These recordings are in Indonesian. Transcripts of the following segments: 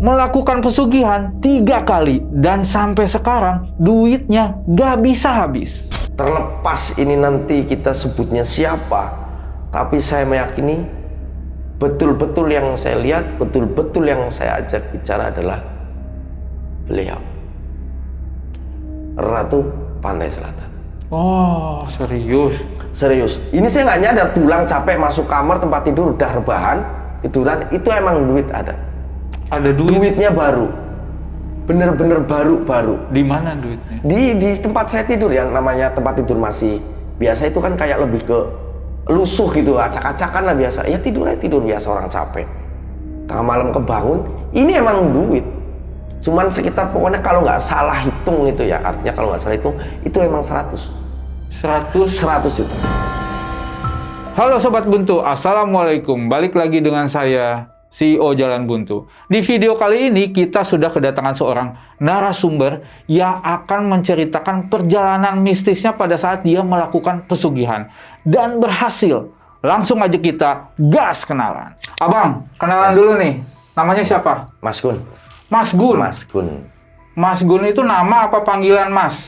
melakukan pesugihan 3 kali dan sampai sekarang duitnya gak bisa habis. Terlepas ini nanti kita sebutnya siapa, tapi saya meyakini betul-betul yang saya lihat, betul-betul yang saya ajak bicara adalah beliau, Ratu Pantai Selatan. Oh, serius? Serius, ini saya nggak nyadar, pulang capek masuk kamar tempat tidur udah rebahan, tiduran, itu emang duit ada. Ada duit? Duitnya baru, bener-bener baru. Di mana duitnya? Di tempat saya tidur, yang namanya tempat tidur masih biasa itu kan kayak lebih ke lusuh gitu, acak-acakan lah biasa. Ya tidurnya tidur biasa orang capek. Tengah malam kebangun, ini emang duit. Cuman sekitar pokoknya kalau nggak salah hitung itu ya, artinya kalau nggak salah hitung itu emang 100 juta. Halo Sobat Buntu, Assalamualaikum. Balik lagi dengan saya, CEO Jalan Buntu. Di video kali ini kita sudah kedatangan seorang narasumber yang akan menceritakan perjalanan mistisnya pada saat dia melakukan pesugihan. Dan berhasil. Langsung aja kita gas kenalan. Abang, kenalan dulu nih. Namanya siapa? Mas Gun. Mas Gun. Mas Gun. Mas Gun itu nama apa panggilan Mas?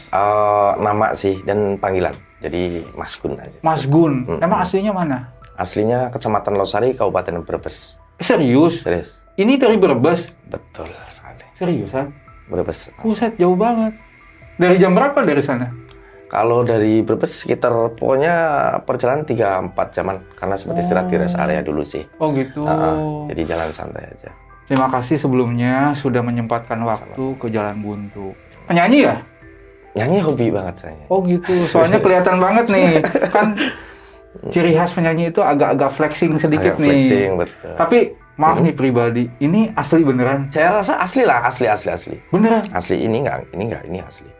Nama sih dan panggilan. Jadi Mas Gun aja. Mas Gun. Emang aslinya mana? Aslinya Kecamatan Losari, Kabupaten Brebes. Serius? Serius. Ini dari Brebes? Betul sekali. Seriusan? Brebes. Buset, jauh banget. Dari jam berapa dari sana? Kalau dari Brebes sekitar pokoknya perjalanan 3-4 jaman. Karena seperti istirahat di rest area dulu sih. Oh gitu. Jadi jalan santai aja. Terima kasih sebelumnya sudah menyempatkan waktu ke Jalan Buntu. Penyanyi ya? Nyanyi hobi banget saya. Oh gitu. Soalnya kelihatan banget nih. Kan ciri khas penyanyi itu agak-agak flexing sedikit nih. Flexing, betul. Tapi maaf nih pribadi, ini asli beneran? Saya rasa asli lah, asli. Beneran? Asli, ini asli.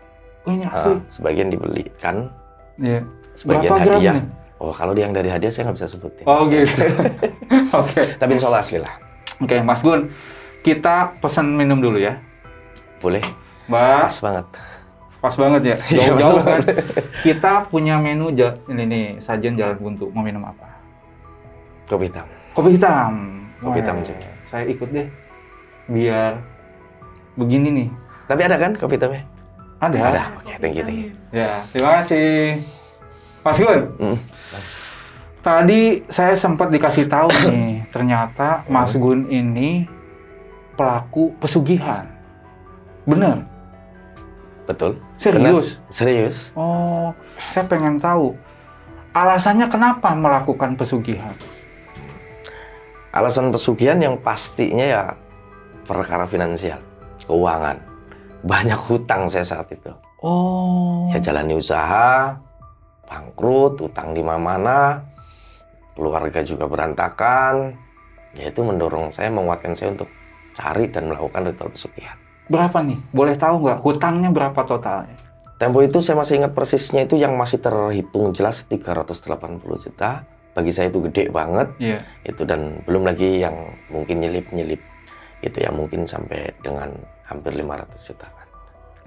Oh ini asli? Sebagian dibeli kan, Iya. sebagian Berapa gram hadiah. nih? Oh kalau yang dari hadiah saya nggak bisa sebutin. Oh gitu. Oke. Tapi insya Allah asli lah. Oke, Mas Gun, kita pesan minum dulu ya. Boleh. Mbak, Pas banget. pas banget ya. Iya, pas Jauh-jauh kan. banget. Kita punya menu ini nih, sajian Jalan Buntu. Mau minum apa? Kopi hitam. Kopi hitam. Kopi hitam Wah, juga. saya ikut deh. Biar begini nih. Tapi ada kan kopi hitamnya? Ada. Ada. Oke, thank you. Ya, terima kasih. Mas Gun. Tadi saya sempat dikasih tahu nih, ternyata Mas Gun ini pelaku pesugihan. Bener? Betul. Serius? Benar. Serius. Oh, saya pengen tahu. Alasannya kenapa melakukan pesugihan? Alasan pesugihan yang pastinya ya perkara finansial, keuangan. Banyak hutang saya saat itu. Oh. Ya jalani usaha, bangkrut, utang di mana-mana, keluarga juga berantakan. Ya itu mendorong saya, menguatkan saya untuk cari dan melakukan ritual pesugihan. Berapa nih? Boleh tahu nggak? Hutangnya berapa totalnya? Tempo itu saya masih ingat persisnya, itu yang masih terhitung jelas 380 juta. Bagi saya itu gede banget. Iya. Itu dan belum lagi yang mungkin nyelip-nyelip. Itu ya mungkin sampai dengan hampir 500 jutaan.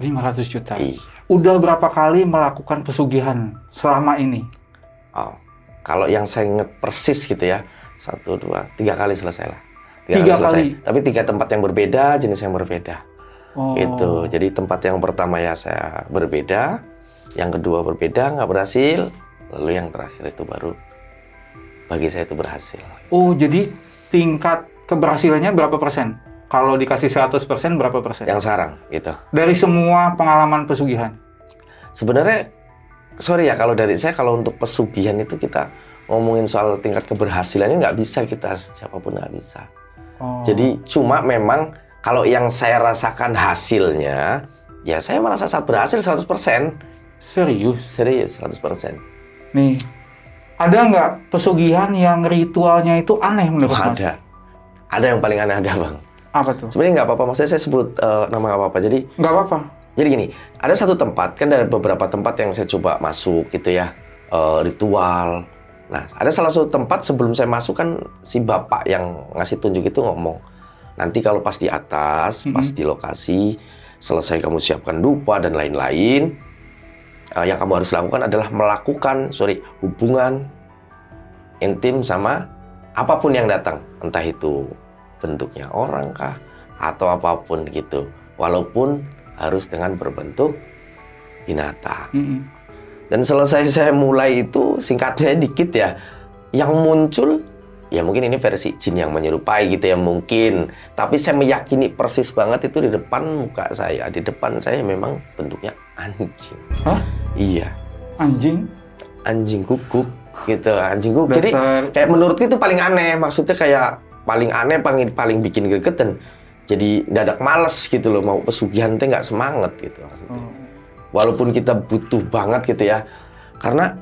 500 juta? Iya. Udah berapa kali melakukan pesugihan selama ini? Oh, kalau yang saya ingat persis gitu ya, 1, 2, 3 kali selesai lah. 3 kali selesai. kali? Tapi 3 tempat yang berbeda, jenis yang berbeda. Oh. Itu. Jadi tempat yang pertama ya saya berbeda, yang kedua berbeda, nggak berhasil, lalu yang terakhir itu baru bagi saya itu berhasil. Oh, jadi tingkat keberhasilannya berapa persen? Kalau dikasih 100% berapa persen? Yang sekarang gitu. Dari semua pengalaman pesugihan? Sebenarnya, sorry ya kalau dari saya, kalau untuk pesugihan itu kita ngomongin soal tingkat keberhasilannya nggak bisa, kita siapapun nggak bisa. Oh. Jadi cuma memang kalau yang saya rasakan hasilnya, ya saya merasa saya berhasil 100%. Serius? Serius, 100%. Nih, ada nggak pesugihan yang ritualnya itu aneh menurut Mas? Ada. Ada yang paling aneh ada, Bang. Apa tuh? Sebenarnya nggak apa-apa, maksudnya saya sebut nama nggak apa-apa. Jadi Nggak apa-apa. Jadi gini, ada satu tempat, kan dari beberapa tempat yang saya coba masuk gitu ya, ritual. Nah, ada salah satu tempat sebelum saya masuk kan si bapak yang ngasih tunjuk itu ngomong, nanti kalau pas di atas, pas di lokasi, selesai kamu siapkan dupa dan lain-lain, yang kamu harus lakukan adalah melakukan, hubungan intim sama apapun yang datang. Entah itu bentuknya orang kah, atau apapun gitu. Walaupun harus dengan berbentuk binatang. Dan selesai saya mulai itu, singkatnya dikit ya, yang muncul, ya mungkin ini versi jin yang menyerupai gitu ya mungkin. Tapi saya meyakini persis banget itu di depan muka saya. Di depan saya memang bentuknya anjing. Hah? Iya. Anjing? Anjing guguk gitu, anjing guguk. Jadi Dasar. kayak menurutku itu paling aneh. Maksudnya kayak paling aneh, paling bikin greget dan jadi dadak males gitu loh. Mau pesugihan teh nggak semangat gitu maksudnya. Walaupun kita butuh banget gitu ya. Karena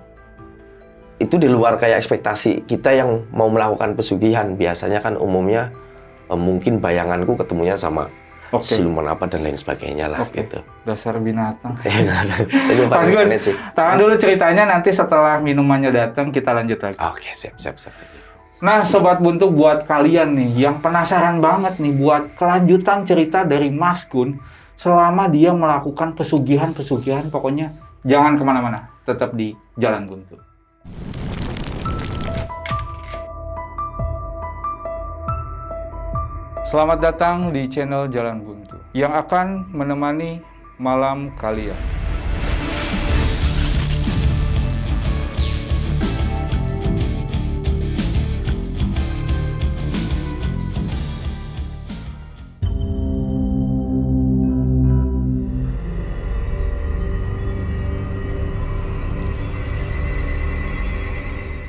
itu di luar kayak ekspektasi kita yang mau melakukan pesugihan. Biasanya kan umumnya mungkin bayanganku ketemunya sama siluman apa dan lain sebagainya lah gitu. Dasar binatang. Itu Mas paling Gun, aneh sih. tahan dulu ceritanya, nanti setelah minumannya datang kita lanjut lagi. Oke, siap. Nah, Sobat Buntu, buat kalian nih yang penasaran banget nih buat kelanjutan cerita dari Mas Gun selama dia melakukan pesugihan-pesugihan, pokoknya jangan kemana-mana, tetap di Jalan Buntu. Selamat datang di channel Jalan Buntu yang akan menemani malam kalian.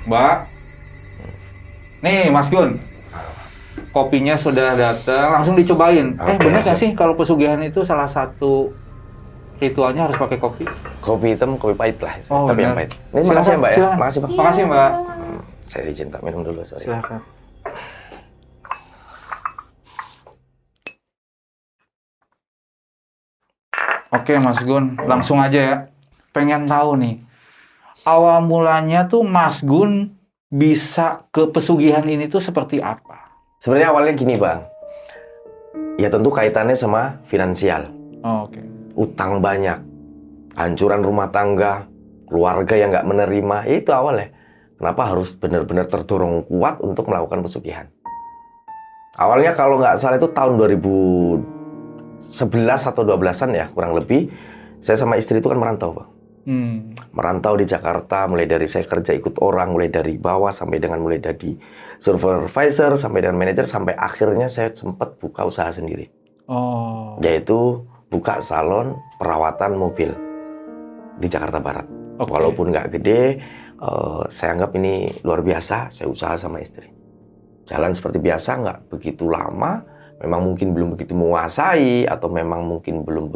Mbak, nih Mas Gun, kopinya sudah datang, langsung dicobain. Benar nggak sih kalau pesugihan itu salah satu ritualnya harus pakai kopi? Kopi hitam, kopi pahit lah, Oh, tapi benar. yang pahit. Ini makasih ya Mbak ya, Silakan. makasih Bang. Makasih Mbak. Saya izin tak minum dulu, sorry. Silakan. Oke Mas Gun, langsung aja ya. Pengen tahu nih, awal mulanya tuh Mas Gun bisa ke pesugihan ini tuh seperti apa? Sebenarnya awalnya gini Bang, ya tentu kaitannya sama finansial. Oh, oke. Utang banyak, hancuran rumah tangga, keluarga yang nggak menerima, ya itu awalnya. Kenapa harus benar-benar terdorong kuat untuk melakukan pesugihan? Awalnya kalau nggak salah itu tahun 2011 atau 12-an ya, kurang lebih. Saya sama istri itu kan merantau Bang. Merantau di Jakarta, mulai dari saya kerja ikut orang, mulai dari bawah sampai dengan mulai dari supervisor, sampai dengan manajer, sampai akhirnya saya sempat buka usaha sendiri. Oh. Yaitu buka salon perawatan mobil di Jakarta Barat. Oke. Walaupun nggak gede, saya anggap ini luar biasa, saya usaha sama istri. Jalan seperti biasa, nggak begitu lama, memang mungkin belum begitu menguasai, atau memang mungkin belum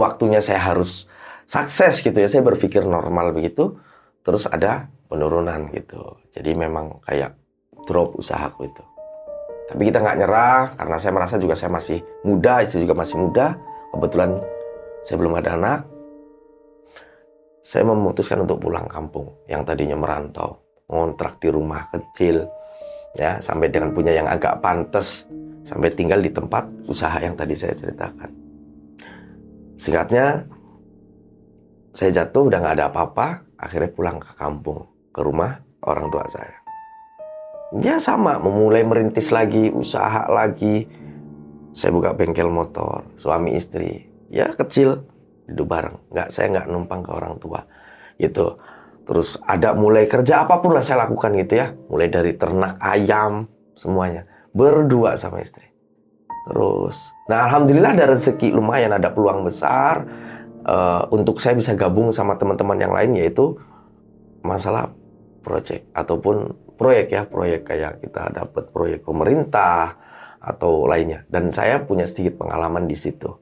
waktunya saya harus sukses gitu ya, saya berpikir normal begitu, terus ada penurunan gitu. Jadi memang kayak drop usahaku itu. Tapi kita nggak nyerah, karena saya merasa juga saya masih muda, istri juga masih muda, kebetulan saya belum ada anak. Saya memutuskan untuk pulang kampung, yang tadinya merantau, ngontrak di rumah kecil, ya sampai dengan punya yang agak pantas, sampai tinggal di tempat usaha yang tadi saya ceritakan. Singkatnya, saya jatuh udah nggak ada apa-apa, akhirnya pulang ke kampung, ke rumah orang tua saya. Ya sama, memulai merintis lagi, usaha lagi. Saya buka bengkel motor, suami istri, ya kecil, hidup bareng. Saya nggak numpang ke orang tua, gitu. Terus ada mulai kerja apapun lah saya lakukan gitu ya. Mulai dari ternak ayam, semuanya. Berdua sama istri. Terus, nah alhamdulillah ada rezeki lumayan, ada peluang besar. Untuk saya bisa gabung sama teman-teman yang lain, yaitu masalah proyek ataupun proyek kayak kita dapat proyek pemerintah atau lainnya. Dan saya punya sedikit pengalaman di situ.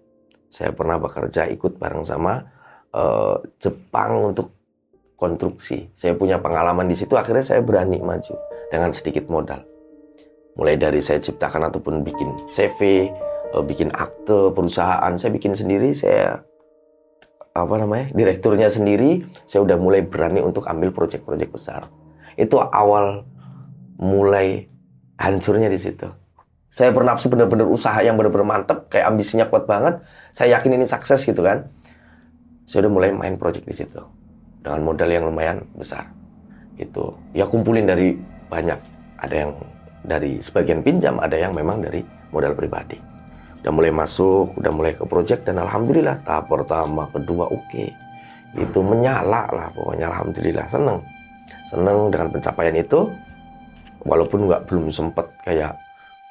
Saya pernah bekerja ikut bareng sama Jepang untuk konstruksi. Saya punya pengalaman di situ, akhirnya saya berani maju dengan sedikit modal. Mulai dari saya ciptakan ataupun bikin CV, bikin akte perusahaan, saya bikin sendiri, saya direkturnya sendiri, saya udah mulai berani untuk ambil proyek-proyek besar. Itu awal mulai hancurnya di situ. Saya bernafsu benar-benar usaha yang benar-benar mantep, kayak ambisinya kuat banget. Saya yakin ini sukses gitu kan. Saya udah mulai main proyek di situ dengan modal yang lumayan besar. Gitu. Ya kumpulin dari banyak. Ada yang dari sebagian pinjam, ada yang memang dari modal pribadi. Udah mulai masuk, udah mulai ke project, dan alhamdulillah tahap pertama, kedua oke. Itu menyala lah pokoknya, alhamdulillah seneng dengan pencapaian itu. Walaupun belum sempet kayak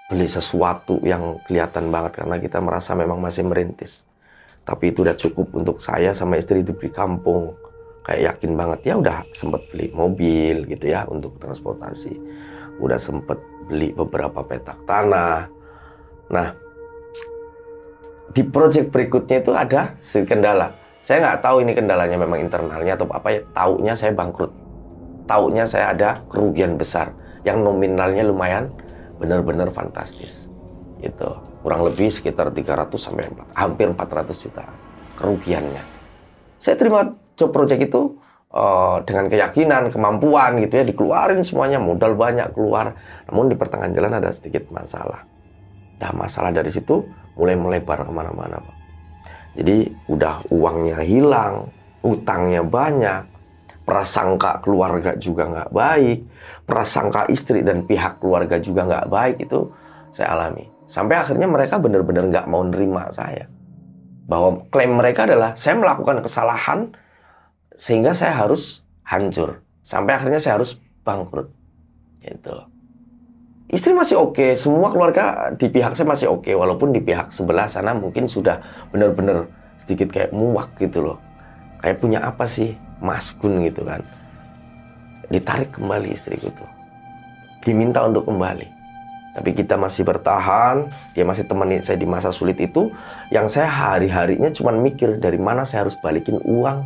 beli sesuatu yang kelihatan banget karena kita merasa memang masih merintis. Tapi itu udah cukup untuk saya sama istri hidup di kampung. Kayak yakin banget, ya udah sempet beli mobil gitu ya untuk transportasi. Udah sempet beli beberapa petak tanah. Nah, di proyek berikutnya itu ada sedikit kendala. Saya nggak tahu ini kendalanya memang internalnya atau apa ya. Taunya saya bangkrut. Taunya saya ada kerugian besar yang nominalnya lumayan benar-benar fantastis. Gitu. Kurang lebih sekitar 300 sampai hampir 400 juta kerugiannya. Saya terima job project itu dengan keyakinan, kemampuan gitu ya, dikeluarin semuanya, modal banyak keluar. Namun di pertengahan jalan ada sedikit masalah. Nah, masalah dari situ mulai melebar kemana-mana, Pak. Jadi udah uangnya hilang, utangnya banyak, prasangka keluarga juga nggak baik, prasangka istri dan pihak keluarga juga nggak baik, itu saya alami. Sampai akhirnya mereka benar-benar nggak mau nerima saya. Bahwa klaim mereka adalah saya melakukan kesalahan sehingga saya harus hancur. Sampai akhirnya saya harus bangkrut. Gitu. Istri masih oke, semua keluarga di pihak saya masih oke, walaupun di pihak sebelah sana mungkin sudah benar-benar sedikit kayak muak gitu loh. Kayak punya apa sih, Mas Gun gitu kan. Ditarik kembali istriku tuh. Diminta untuk kembali. Tapi kita masih bertahan, dia masih temani saya di masa sulit itu, yang saya hari-harinya cuma mikir dari mana saya harus balikin uang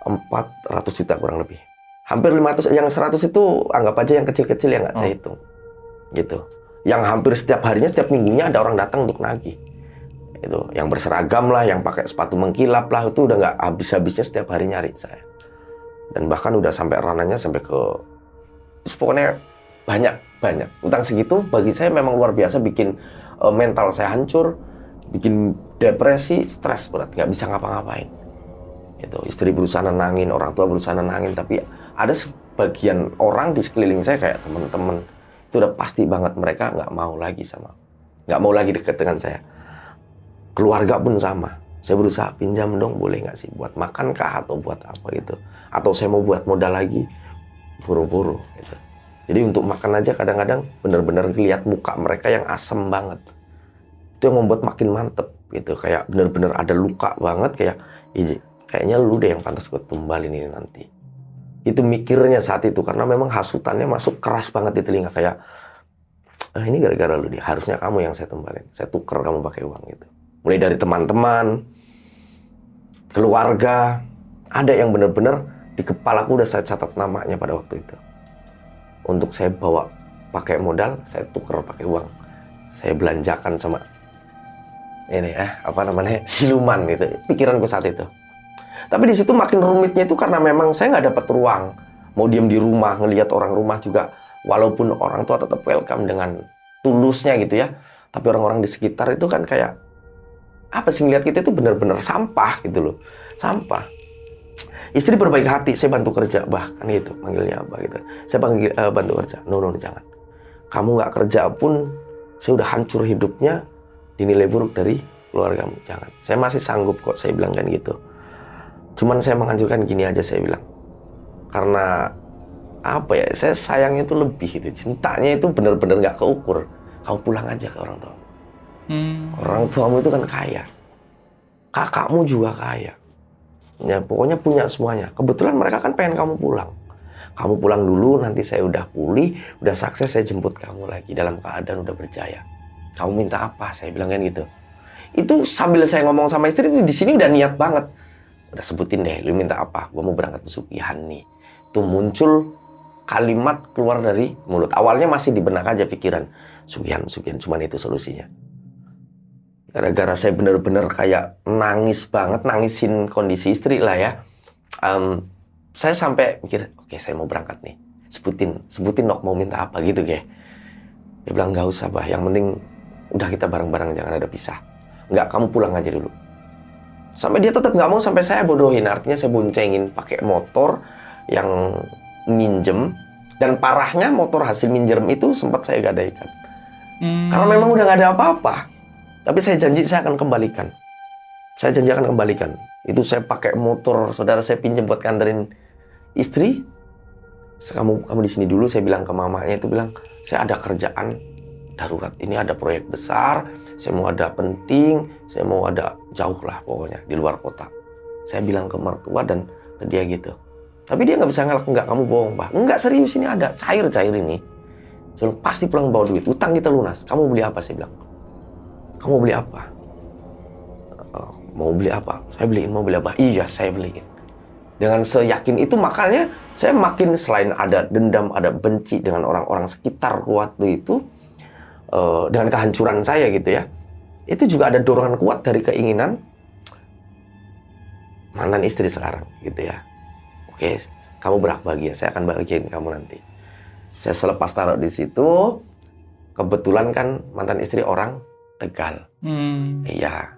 400 juta kurang lebih. Hampir 500, yang 100 itu anggap aja yang kecil-kecil yang nggak saya hitung. Gitu. Yang hampir setiap harinya, setiap minggunya ada orang datang untuk nagih. Itu, yang berseragam lah, yang pakai sepatu mengkilap lah, itu udah nggak habis-habisnya setiap hari nyari saya. Dan bahkan udah sampai rananya sampai ke, pokoknya banyak. Utang segitu bagi saya memang luar biasa, bikin mental saya hancur, bikin depresi, stres berat, nggak bisa ngapa-ngapain. Itu, istri berusaha nenangin, orang tua berusaha nenangin, tapi ada sebagian orang di sekeliling saya kayak teman-teman, itu udah pasti banget mereka nggak mau lagi dekat dengan saya. Keluarga pun sama. Saya berusaha pinjam dong, boleh nggak sih buat makan kah atau buat apa gitu. Atau saya mau buat modal lagi, buru-buru gitu. Jadi untuk makan aja kadang-kadang benar-benar lihat muka mereka yang asem banget. Itu yang membuat makin mantep gitu. Kayak benar-benar ada luka banget, kayaknya lu deh yang pantas gue tumbalin ini nanti. Itu mikirnya saat itu, karena memang hasutannya masuk keras banget di telinga, kayak ini gara-gara lu nih, harusnya kamu yang saya tumbalin, saya tuker kamu pakai uang gitu. Mulai dari teman-teman, keluarga, ada yang benar-benar di kepalaku udah saya catat namanya pada waktu itu. Untuk saya bawa pakai modal, saya tuker pakai uang, saya belanjakan sama ini siluman gitu, pikiranku saat itu. Tapi di situ makin rumitnya itu karena memang saya nggak dapat ruang. Mau diem di rumah, ngelihat orang rumah juga, walaupun orang tua tetap welcome dengan tulusnya gitu ya. Tapi orang-orang di sekitar itu kan kayak, apa sih, ngelihat kita itu benar-benar sampah gitu loh. Sampah. Istri berbaik hati, saya bantu kerja, bahkan gitu, manggilnya apa gitu. Saya bantu kerja. No, jangan. Kamu nggak kerja pun, saya udah hancur hidupnya, dinilai buruk dari keluargamu. Jangan. Saya masih sanggup kok, saya bilang kan gitu. Cuman saya menghancurkan gini aja, saya bilang. Karena apa ya, saya sayangnya itu lebih gitu. Cintanya itu benar-benar nggak keukur. Kamu pulang aja ke orang tuamu. Orang tuamu itu kan kaya. Kakakmu juga kaya. Ya, pokoknya punya semuanya. Kebetulan mereka kan pengen kamu pulang. Kamu pulang dulu, nanti saya udah pulih, udah sukses, saya jemput kamu lagi dalam keadaan udah berjaya. Kamu minta apa? Saya bilang kan gitu. Itu sambil saya ngomong sama istri itu di sini udah niat banget. Udah sebutin deh, lu minta apa? Gua mau berangkat pesugihan nih. Tuh muncul kalimat keluar dari mulut. Awalnya masih di benak aja pikiran, sugihan, cuman itu solusinya. Gara-gara saya benar-benar kayak nangis banget, nangisin kondisi istri lah ya. Saya sampai mikir, oke, saya mau berangkat nih. Sebutin Nok mau minta apa gitu kayak. Dia bilang nggak usah, Bah. Yang penting udah kita bareng-bareng, jangan ada pisah. Nggak, kamu pulang aja dulu. Sampai dia tetap nggak mau, sampai saya bodohin. Artinya saya boncengin pakai motor yang minjem Dan parahnya motor hasil minjem itu sempat saya gadaikan. Hmm. Karena memang udah nggak ada apa-apa. Tapi saya janji saya akan kembalikan. Saya janji akan kembalikan. Itu saya pakai motor saudara saya pinjam buat nganterin istri. Kamu di sini dulu, saya bilang ke mamanya itu bilang, saya ada kerjaan darurat. Ini ada proyek besar, saya mau ada penting, saya mau ada jauh lah pokoknya di luar kota. Saya bilang ke mertua dan ke dia gitu. Tapi dia nggak bisa ngelak, enggak kamu bohong Pak. Enggak, serius ini ada, cair ini. Saya bilang, pasti pulang bawa duit, utang kita lunas. Kamu beli apa? Saya bilang. Kamu beli apa? Mau beli apa? Saya beliin, mau beli apa? Iya, saya beliin. Dengan seyakin itu makanya saya makin selain ada dendam, ada benci dengan orang-orang sekitar waktu itu, dengan kehancuran saya gitu ya, itu juga ada dorongan kuat dari keinginan mantan istri sekarang gitu ya. Oke, kamu berhak bahagia, saya akan bahagiain kamu nanti. Saya selepas taruh di situ, kebetulan kan mantan istri orang Tegal. Iya,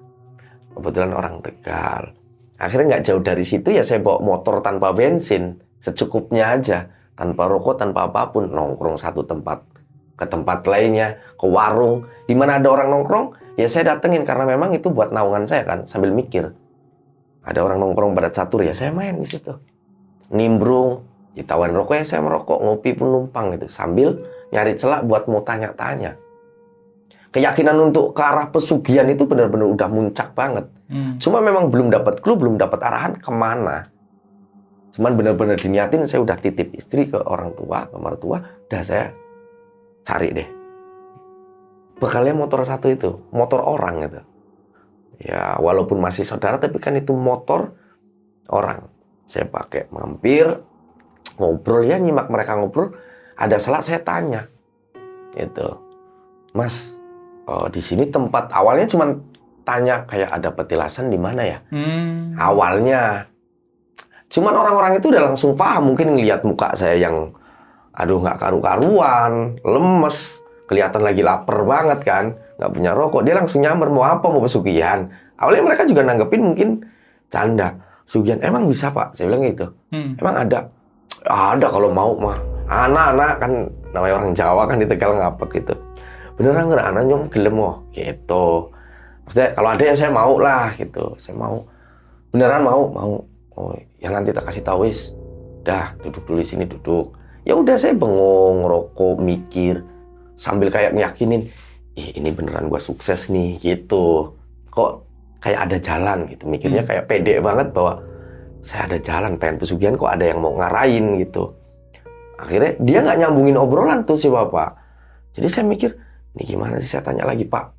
kebetulan orang Tegal. Akhirnya nggak jauh dari situ ya saya bawa motor tanpa bensin, secukupnya aja, tanpa rokok, tanpa apapun, nongkrong satu tempat ke tempat lainnya, ke warung, di mana ada orang nongkrong, ya saya datengin karena memang itu buat naungan saya kan, sambil mikir. Ada orang nongkrong pada catur ya saya main di situ, nimbrung, ditawarin rokok ya saya merokok, ngopi pun numpang gitu, sambil nyari celah buat mau tanya-tanya. Keyakinan untuk ke arah pesugihan itu benar-benar udah muncak banget. Cuma memang belum dapat clue, belum dapat arahan kemana. Cuman benar-benar diniatin, saya udah titip istri ke orang tua, ke mertua, udah saya cari deh. Bekalnya motor satu itu, motor orang gitu. Ya walaupun masih saudara, tapi kan itu motor orang. Saya pakai mampir, ngobrol ya, nyimak mereka ngobrol. Ada salah saya tanya, gitu, Mas, di sini tempat awalnya cuman tanya kayak ada petilasan di mana ya? Awalnya. Cuman orang-orang itu udah langsung paham, mungkin ngelihat muka saya yang aduh nggak karu-karuan, lemes, kelihatan lagi lapar banget kan, nggak punya rokok. Dia langsung nyamber, mau apa? Mau pesugihan. Awalnya mereka juga nanggepin mungkin canda. Pesugihan, emang bisa Pak? Saya bilang gitu. Emang ada? Ada kalau mau mah. Anak-anak kan, namanya orang Jawa kan di Tegal ngapet gitu. Beneran nggak anak nyom gelem oh gitu. Maksudnya kalau ada ya saya mau lah gitu. Saya mau. Beneran mau. Oh, ya nanti tak kasih tahu wis. Dah, duduk dulu di sini duduk. Ya udah saya bengong, rokok, mikir sambil kayak meyakinin, ini beneran gua sukses nih gitu. Kok kayak ada jalan gitu. Mikirnya kayak pede banget bahwa saya ada jalan, pengen pesugihan kok ada yang mau ngarahin gitu. Akhirnya dia nggak nyambungin obrolan tuh si bapak. Jadi saya mikir, ini gimana sih, saya tanya lagi, Pak.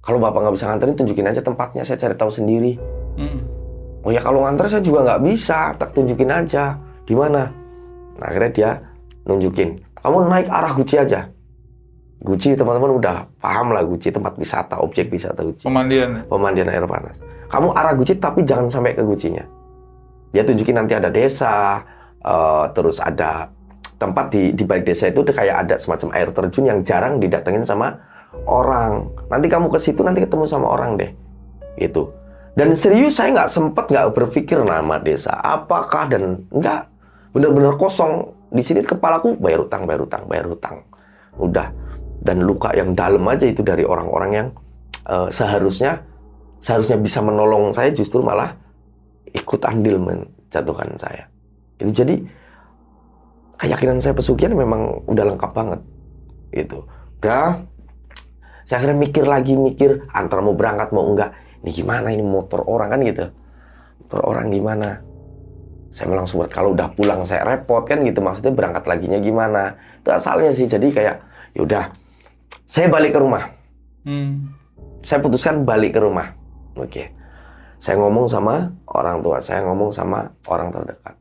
Kalau Bapak nggak bisa nganterin, tunjukin aja tempatnya, saya cari tahu sendiri. Oh ya kalau nganter saya juga nggak bisa, tak tunjukin aja. Di mana? Nah, akhirnya dia nunjukin. Kamu naik arah Guci aja. Guci teman-teman udah paham lah, Guci tempat wisata, objek wisata Guci. Pemandian air panas. Kamu arah Guci tapi jangan sampai ke Gucinya. Dia tunjukin nanti ada desa, terus ada tempat di balik desa itu kayak ada semacam air terjun yang jarang didatengin sama orang. Nanti kamu ke situ nanti ketemu sama orang deh. Gitu. Dan serius saya nggak berpikir nama desa apakah dan enggak. Bener-bener kosong. Di sini kepalaku bayar utang. Udah. Dan luka yang dalam aja itu dari orang-orang yang seharusnya bisa menolong saya justru malah ikut andil menjatuhkan saya. Itu jadi keyakinan saya pesugihan memang udah lengkap banget gitu. Udah, saya akhirnya mikir antara mau berangkat mau enggak. Ini gimana ini motor orang kan gitu. Motor orang gimana? Saya langsung buat kalau udah pulang saya repot kan gitu. Maksudnya berangkat laginya gimana? Itu asalnya sih. Jadi kayak yaudah, saya balik ke rumah. Saya putuskan balik ke rumah. Oke. Saya ngomong sama orang tua, saya ngomong sama orang terdekat.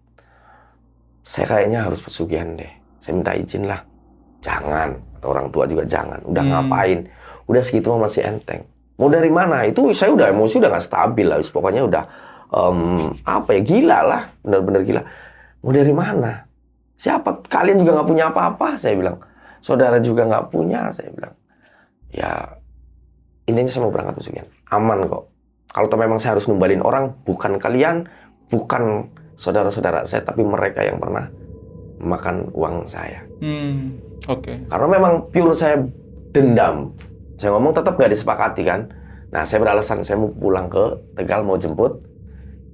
Saya kayaknya harus pesugihan deh. Saya minta izin lah. Jangan. Atau orang tua juga jangan. Udah ngapain? Udah segitu masih enteng. Mau dari mana? Itu saya udah emosi udah nggak stabil lah. Pokoknya udah gila lah. Bener-bener gila. Mau dari mana? Siapa? Kalian juga nggak punya apa-apa? Saya bilang. Saudara juga nggak punya? Saya bilang. Ya intinya saya mau berangkat pesugihan. Aman kok. Kalau memang saya harus numbalin orang, bukan kalian, bukan saudara-saudara saya, tapi mereka yang pernah makan uang saya. Oke. Karena memang pure saya dendam. Saya ngomong tetap nggak disepakati kan. Nah, saya beralasan saya mau pulang ke Tegal mau jemput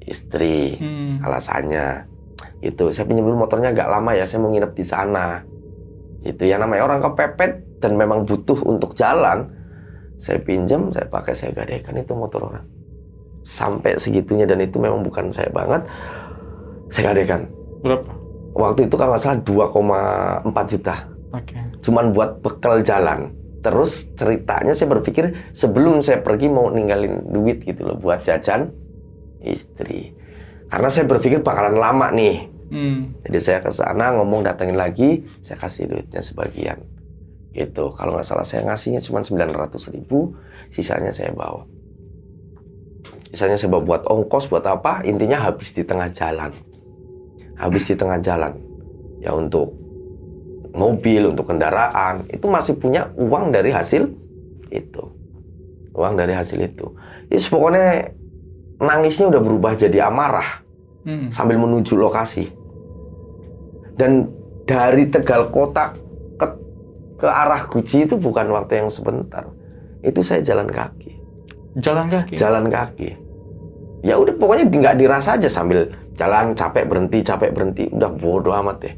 istri. Alasannya itu saya pinjam dulu motornya agak lama ya, saya mau nginep di sana. Itu ya namanya orang kepepet dan memang butuh untuk jalan. Saya pinjam, saya pakai, saya gadaikan itu motor orang. Sampai segitunya dan itu memang bukan saya banget. Saya gadaikan. Berapa? Waktu itu kalau nggak salah 2,4 juta. Oke. Cuman buat bekal jalan. Terus ceritanya saya berpikir sebelum saya pergi mau ninggalin duit gitu loh buat jajan istri. Karena saya berpikir bakalan lama nih. Jadi saya ke sana ngomong datengin lagi, saya kasih duitnya sebagian. Gitu. Kalau nggak salah saya ngasihnya cuma 900.000, sisanya saya bawa. Sisanya saya bawa buat ongkos, buat apa? Intinya habis di tengah jalan. Habis di tengah jalan. Ya untuk mobil, untuk kendaraan, itu masih punya uang dari hasil itu. Uang dari hasil itu. Ya pokoknya nangisnya udah berubah jadi amarah. Sambil menuju lokasi. Dan dari Tegal kota ke arah Guci itu bukan waktu yang sebentar. Itu saya jalan kaki. Jalan kaki? Jalan kaki. Ya udah pokoknya nggak dirasa aja sambil jalan capek berhenti. Udah bodo amat deh.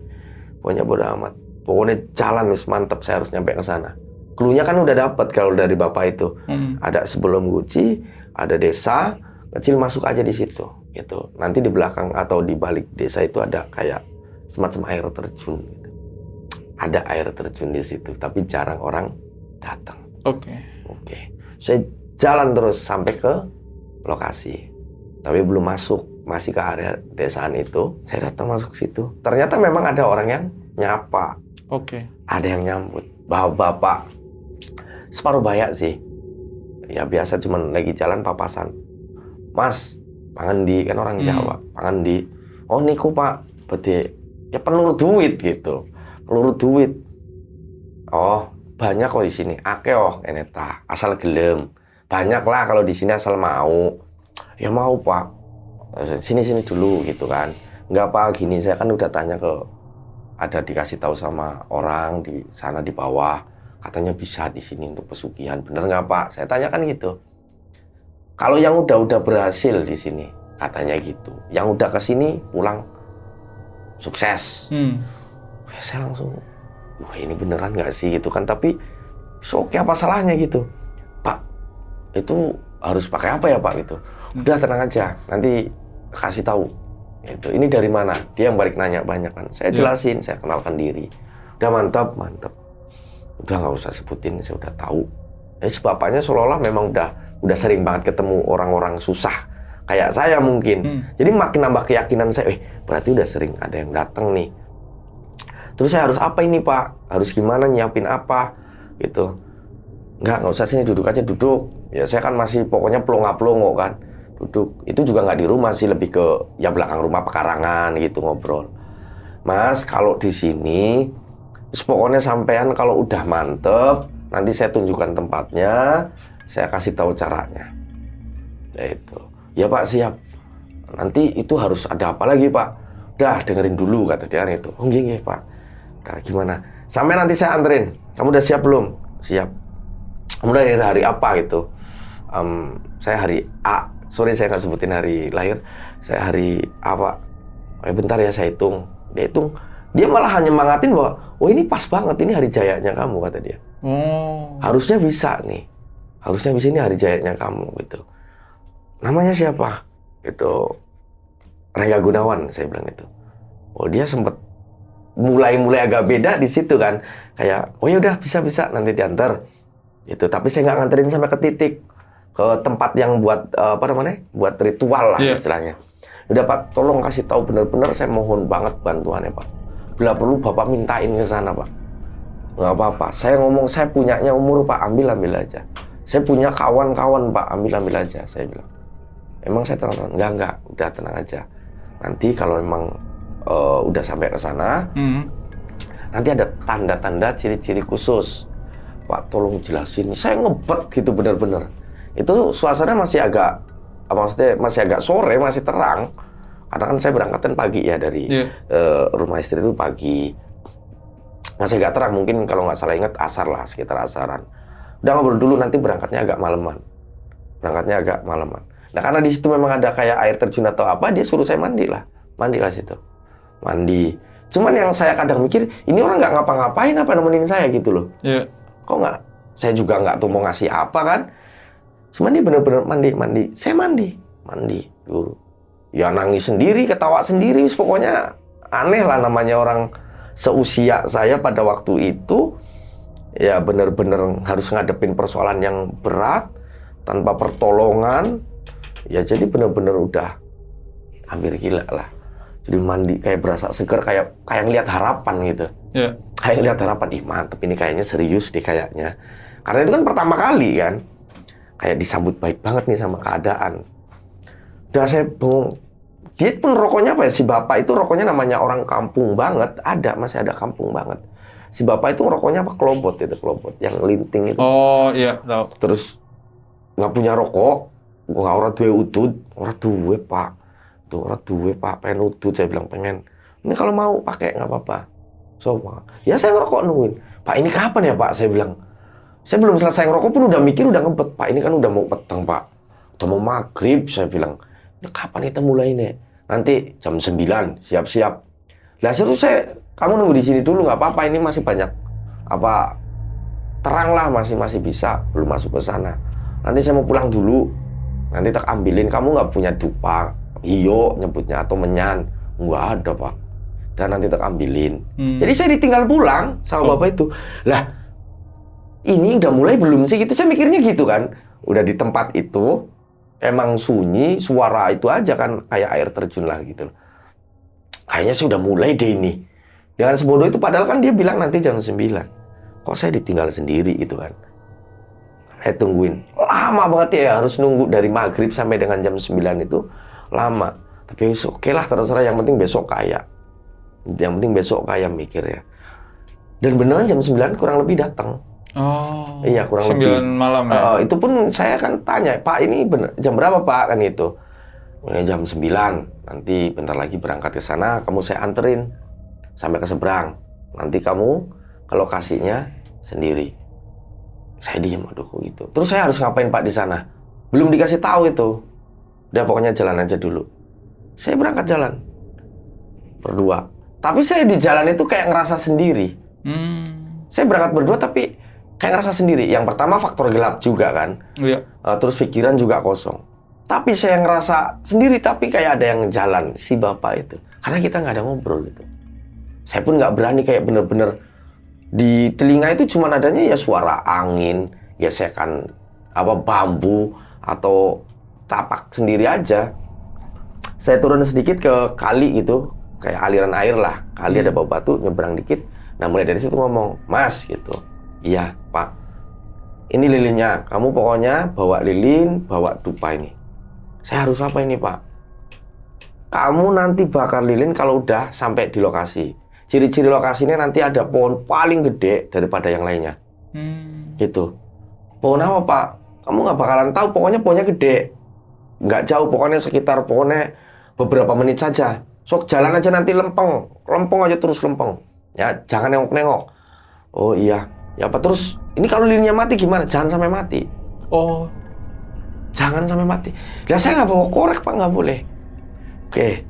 Pokoknya bodo amat. Pokoknya jalan wis mantep, saya harus nyampe ke sana. Cluenya kan udah dapat kalau dari bapak itu. Ada sebelum Guci, ada desa kecil masuk aja di situ. Gitu. Nanti di belakang atau di balik desa itu ada kayak semacam air terjun. Gitu. Ada air terjun di situ, tapi jarang orang datang. Oke. Saya jalan terus sampai ke lokasi, tapi belum masuk, masih ke area desaan itu. Saya datang masuk situ. Ternyata memang ada orang yang nyapa. Ada yang nyambut. Bapak, separuh bayak sih. Ya biasa cuman lagi jalan papasan. Mas, pangendi kan orang Jawa. Pangendi. Oh niku Pak, berarti ya peluru duit gitu. Peluru duit. Oh, banyak kok di sini. Akeh eneta, asal gelem. Banyak lah kalau di sini asal mau. Ya mau Pak. Sini dulu gitu kan. Enggak Pak, gini saya kan udah tanya ke ada dikasih tahu sama orang di sana di bawah, katanya bisa di sini untuk pesugihan. Bener nggak Pak? Saya tanyakan gitu. Kalau yang udah berhasil di sini, katanya gitu. Yang udah kesini pulang sukses. Ya, saya langsung, wah ini beneran nggak sih gitu kan? Tapi oke apa salahnya gitu, Pak? Itu harus pakai apa ya Pak gitu? Udah tenang aja, nanti kasih tahu. Itu ini dari mana? Dia yang balik nanya banyak kan. Saya jelasin, saya kenalkan diri. Udah mantap. Udah nggak usah sebutin, saya udah tahu. Bapaknya seolah-olah memang udah sering banget ketemu orang-orang susah kayak saya mungkin. Jadi makin nambah keyakinan saya, berarti udah sering ada yang datang nih. Terus saya harus apa ini Pak? Harus gimana nyiapin apa? Gitu. Nggak usah sini duduk aja duduk. Ya saya kan masih pokoknya pelongo-pelongo kan. Duduk. Itu juga nggak di rumah sih, lebih ke ya belakang rumah pekarangan gitu ngobrol. Mas, kalau di sini pokoknya sampean kalau udah mantep, nanti saya tunjukkan tempatnya, saya kasih tahu caranya. Ya itu. Ya Pak, siap. Nanti itu harus ada apa lagi Pak? Udah dengerin dulu kata dia itu. Oh nggih Pak. Nah, gimana? Sampai nanti saya anterin. Kamu udah siap belum? Siap. Kamu udah hari apa gitu? Saya hari A. Sorry saya nggak sebutin hari lahir. Saya hari apa? Bentar ya saya hitung. Dia hitung. Dia malah hanya nyemangatin bahwa, oh ini pas banget, ini hari jayanya kamu kata dia. Harusnya bisa nih. Harusnya bisa ini hari jayanya kamu gitu. Namanya siapa? Itu Rengga Gunawan saya bilang itu. Oh dia sempat mulai agak beda di situ kan. Kayak oh ya udah bisa nanti diantar. Itu tapi saya nggak nganterin sampai ke titik, ke tempat yang buat buat ritual lah istilahnya. Udah Pak, tolong kasih tahu benar-benar saya mohon banget bantuannya Pak. Bila perlu Bapak mintain ke sana Pak. Nggak apa-apa. Saya ngomong saya punyanya umur Pak, ambil aja. Saya punya kawan-kawan Pak, ambil aja. Saya bilang. Emang saya tenang. Enggak, udah tenang aja. Nanti kalau memang udah sampai ke sana, nanti ada tanda-tanda ciri-ciri khusus. Pak, tolong jelasin. Saya ngebet gitu benar-benar. Itu suasana masih agak sore, masih terang. Karena kan saya berangkat kan pagi ya dari rumah istri itu pagi. Masih agak terang, mungkin kalau nggak salah ingat asar lah, sekitar asaran. Udah ngobrol dulu, nanti berangkatnya agak malaman. Nah karena di situ memang ada kayak air terjun atau apa, dia suruh saya mandi lah situ. Mandi. Cuman yang saya kadang mikir, ini orang nggak ngapa-ngapain apa nemenin saya gitu loh. Kok nggak? Saya juga nggak tahu mau ngasih apa kan. Cuman dia bener-bener mandi. Saya mandi dulu. Ya nangis sendiri, ketawa sendiri, pokoknya aneh lah namanya orang seusia saya pada waktu itu. Ya bener-bener harus ngadepin persoalan yang berat, tanpa pertolongan. Ya jadi bener-bener udah hampir gila lah. Jadi mandi kayak berasa seger, kayak ngeliat harapan gitu. Kayak ngeliat harapan, ih mantep ini kayaknya serius deh kayaknya. Karena itu kan pertama kali kan. Kayak disambut baik banget nih sama keadaan. Udah saya bengong. Dia pun rokoknya apa ya, si bapak itu rokoknya namanya orang kampung banget. Masih ada kampung banget. Si bapak itu rokoknya apa, kelobot yang linting itu. Oh iya, tahu. Terus nggak punya rokok, orang duwe pak, pengen udut. Saya bilang pengen. Ini kalau mau pakai nggak apa-apa. So, ya saya ngerokok nungguin. Pak ini kapan ya pak? Saya bilang. Saya belum selesai ngerokok pun udah mikir, udah ngebet. Pak ini kan udah mau petang pak. Udah mau maghrib, saya bilang. Ini kapan kita mulai nih? Nanti jam 9, siap-siap. Lah terus kamu nunggu di sini dulu, nggak apa-apa, ini masih banyak terang lah, masih bisa, belum masuk ke sana. Nanti saya mau pulang dulu, nanti tak ambilin. Kamu nggak punya dupa, hiyo nyebutnya, atau menyan? Nggak ada pak. Dan nanti tak ambilin. Jadi saya ditinggal pulang sama bapak itu. Lah ini udah mulai belum sih? Gitu saya mikirnya gitu kan. Udah di tempat itu. Emang sunyi, suara itu aja kan kayak air terjun lah gitu. Kayaknya sih udah mulai deh ini. Dengan sebodoh itu, padahal kan dia bilang nanti jam 9. Kok saya ditinggal sendiri gitu kan. Saya tungguin. Lama banget ya, harus nunggu dari maghrib sampai dengan jam 9 itu. Lama. Tapi oke lah, terserah, yang penting besok kaya. Mikir ya. Dan beneran jam 9 kurang lebih datang. Oh, iya, kurang 9 lebih. malam ya? Itu pun saya kan tanya, Pak ini jam berapa Pak? Kan itu. Ini jam 9, nanti bentar lagi berangkat ke sana, kamu saya anterin sampai ke seberang. Nanti kamu ke lokasinya sendiri. Saya diem, aduh kok gitu. Terus saya harus ngapain Pak di sana? Belum dikasih tahu itu. Udah pokoknya jalan aja dulu. Saya berangkat jalan. Berdua. Tapi saya di jalan itu kayak ngerasa sendiri. Saya berangkat berdua tapi kayak ngerasa sendiri. Yang pertama faktor gelap juga kan. Iya. Terus pikiran juga kosong. Tapi saya ngerasa sendiri, tapi kayak ada yang jalan, si bapak itu. Karena kita nggak ada ngobrol gitu. Saya pun nggak berani, kayak bener-bener di telinga itu cuma adanya ya suara angin, gesekan bambu atau tapak sendiri aja. Saya turun sedikit ke kali gitu, kayak aliran air lah. Kali ada bau batu, nyebrang dikit. Nah mulai dari situ ngomong, Mas gitu. Iya Pak, ini lilinnya. Kamu pokoknya bawa lilin, bawa dupa ini. Saya harus apa ini Pak? Kamu nanti bakar lilin kalau udah sampai di lokasi. Ciri-ciri lokasinya nanti ada pohon paling gede daripada yang lainnya. Gitu. Pohon apa Pak? Kamu nggak bakalan tahu, pokoknya pohonnya gede. Nggak jauh, pokoknya sekitar pokoknya beberapa menit saja. Sok jalan aja nanti lempeng aja terus lempeng. Ya, jangan nengok-nengok. Oh iya. Ya apa terus? Ini kalau lilinnya mati gimana? Jangan sampai mati. Oh. Jangan sampai mati. Lah saya nggak bawa korek Pak, nggak boleh. Oke.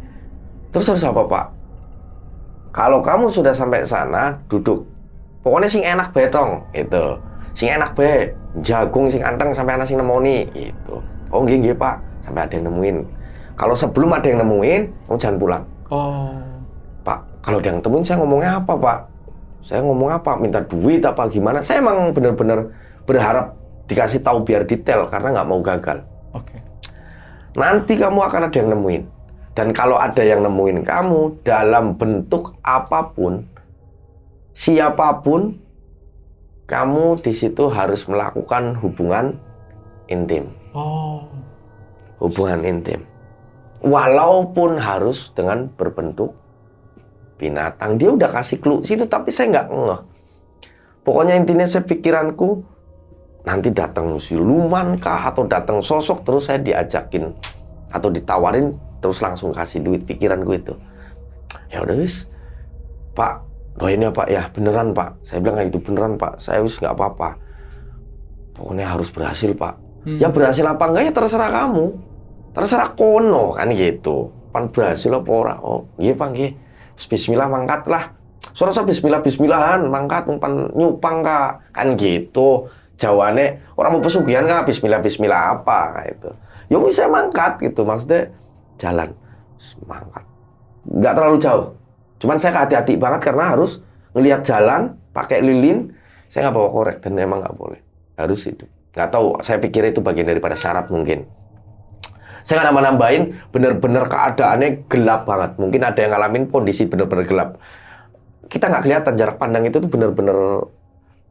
Terus harus apa Pak? Kalau kamu sudah sampai sana, duduk. Pokoknya sing enak betong, itu. Sing enak be, jagung sing anteng sampai anak sing nemoni, itu. Oh nggih Pak, sampai ada yang nemuin. Kalau sebelum ada yang nemuin, kamu jangan pulang. Oh. Pak, kalau ada yang temuin saya ngomongnya apa Pak? Saya ngomong apa? Minta duit apa gimana? Saya emang benar-benar berharap dikasih tahu biar detail karena nggak mau gagal. Oke. Nanti kamu akan ada yang nemuin. Dan kalau ada yang nemuin kamu dalam bentuk apapun, siapapun, kamu di situ harus melakukan hubungan intim. Oh. Hubungan intim. Walaupun harus dengan berbentuk binatang. Dia udah kasih clue situ, tapi saya nggak ngeh. Pokoknya intinya saya pikiranku, nanti datang siluman kah atau datang sosok, terus saya diajakin atau ditawarin terus langsung kasih duit, pikiran gue itu. Ya udah wis, Pak, doain ya Pak, ya beneran Pak. Saya bilang kayak gitu, beneran Pak, saya wis nggak apa-apa. Pokoknya harus berhasil Pak. Ya berhasil apa enggak ya terserah kamu. Terserah kono kan gitu. Pan berhasil apa ora? Oh, nggih Pak nggih. Bismillah mangkat lah. Suara bismillahan mangkat umpan nyupang Kak. Kan gitu. Jawane orang mau pesugihan Kak, bismillah apa kayak itu. Ya wis saya mangkat gitu, maksudnya jalan mangkat. Nggak terlalu jauh. Cuman saya hati-hati banget karena harus ngelihat jalan pakai lilin. Saya nggak bawa korek dan emang nggak boleh. Harus itu. Nggak tahu, saya pikir itu bagian daripada syarat mungkin. Saya nggak nambah-nambahin, bener-bener keadaannya gelap banget. Mungkin ada yang ngalamin kondisi bener-bener gelap. Kita nggak kelihatan, jarak pandang itu tuh bener-bener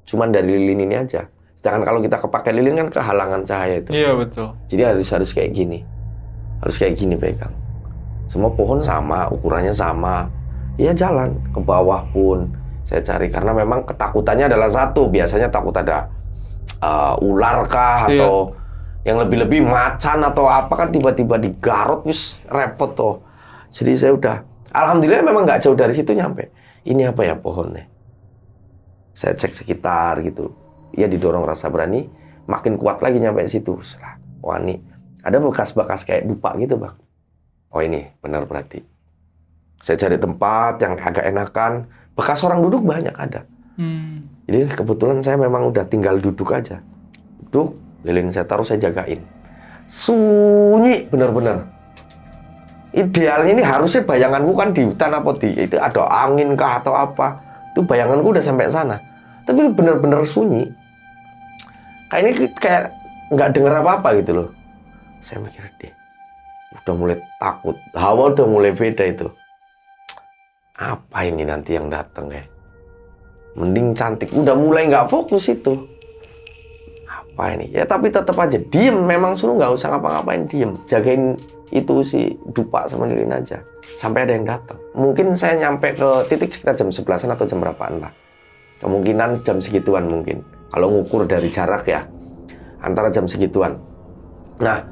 cuman dari lilin ini aja. Sedangkan kalau kita kepakai lilin kan kehalangan cahaya itu. Iya, betul. Jadi harus kayak gini. Harus kayak gini pegang. Semua pohon sama, ukurannya sama. Ya jalan, ke bawah pun saya cari. Karena memang ketakutannya adalah satu. Biasanya takut ada ular kah atau yang lebih-lebih macan atau apa kan tiba-tiba digarut wis repot toh. Jadi saya udah alhamdulillah memang nggak jauh dari situ nyampe. Ini apa ya pohonnya? Saya cek sekitar gitu. Ya didorong rasa berani, makin kuat lagi nyampe situ. Wah ini ada bekas-bekas kayak dupa gitu Bang. Oh ini benar berarti. Saya cari tempat yang agak enakan. Bekas orang duduk banyak ada. Jadi kebetulan saya memang udah tinggal duduk aja. Duduk, lilin saya taruh, saya jagain. Sunyi bener-bener. Idealnya ini harusnya bayanganku kan di hutan apa itu ada angin kah atau apa. Itu bayanganku udah sampai sana. Tapi bener-bener sunyi. Kayak nggak denger apa-apa gitu loh. Saya mikir deh, udah mulai takut. Hawa udah mulai beda itu. Apa ini nanti yang datang ya? Mending cantik, udah mulai nggak fokus itu. Apa ini? Ya tapi tetap aja diem. Memang suruh nggak usah ngapa-ngapain, diem. Jagain itu si dupa sama lilin aja. Sampai ada yang datang. Mungkin saya nyampe ke titik sekitar jam 11-an atau jam berapaan lah. Kemungkinan jam segituan mungkin. Kalau ngukur dari jarak ya, antara jam segituan. Nah,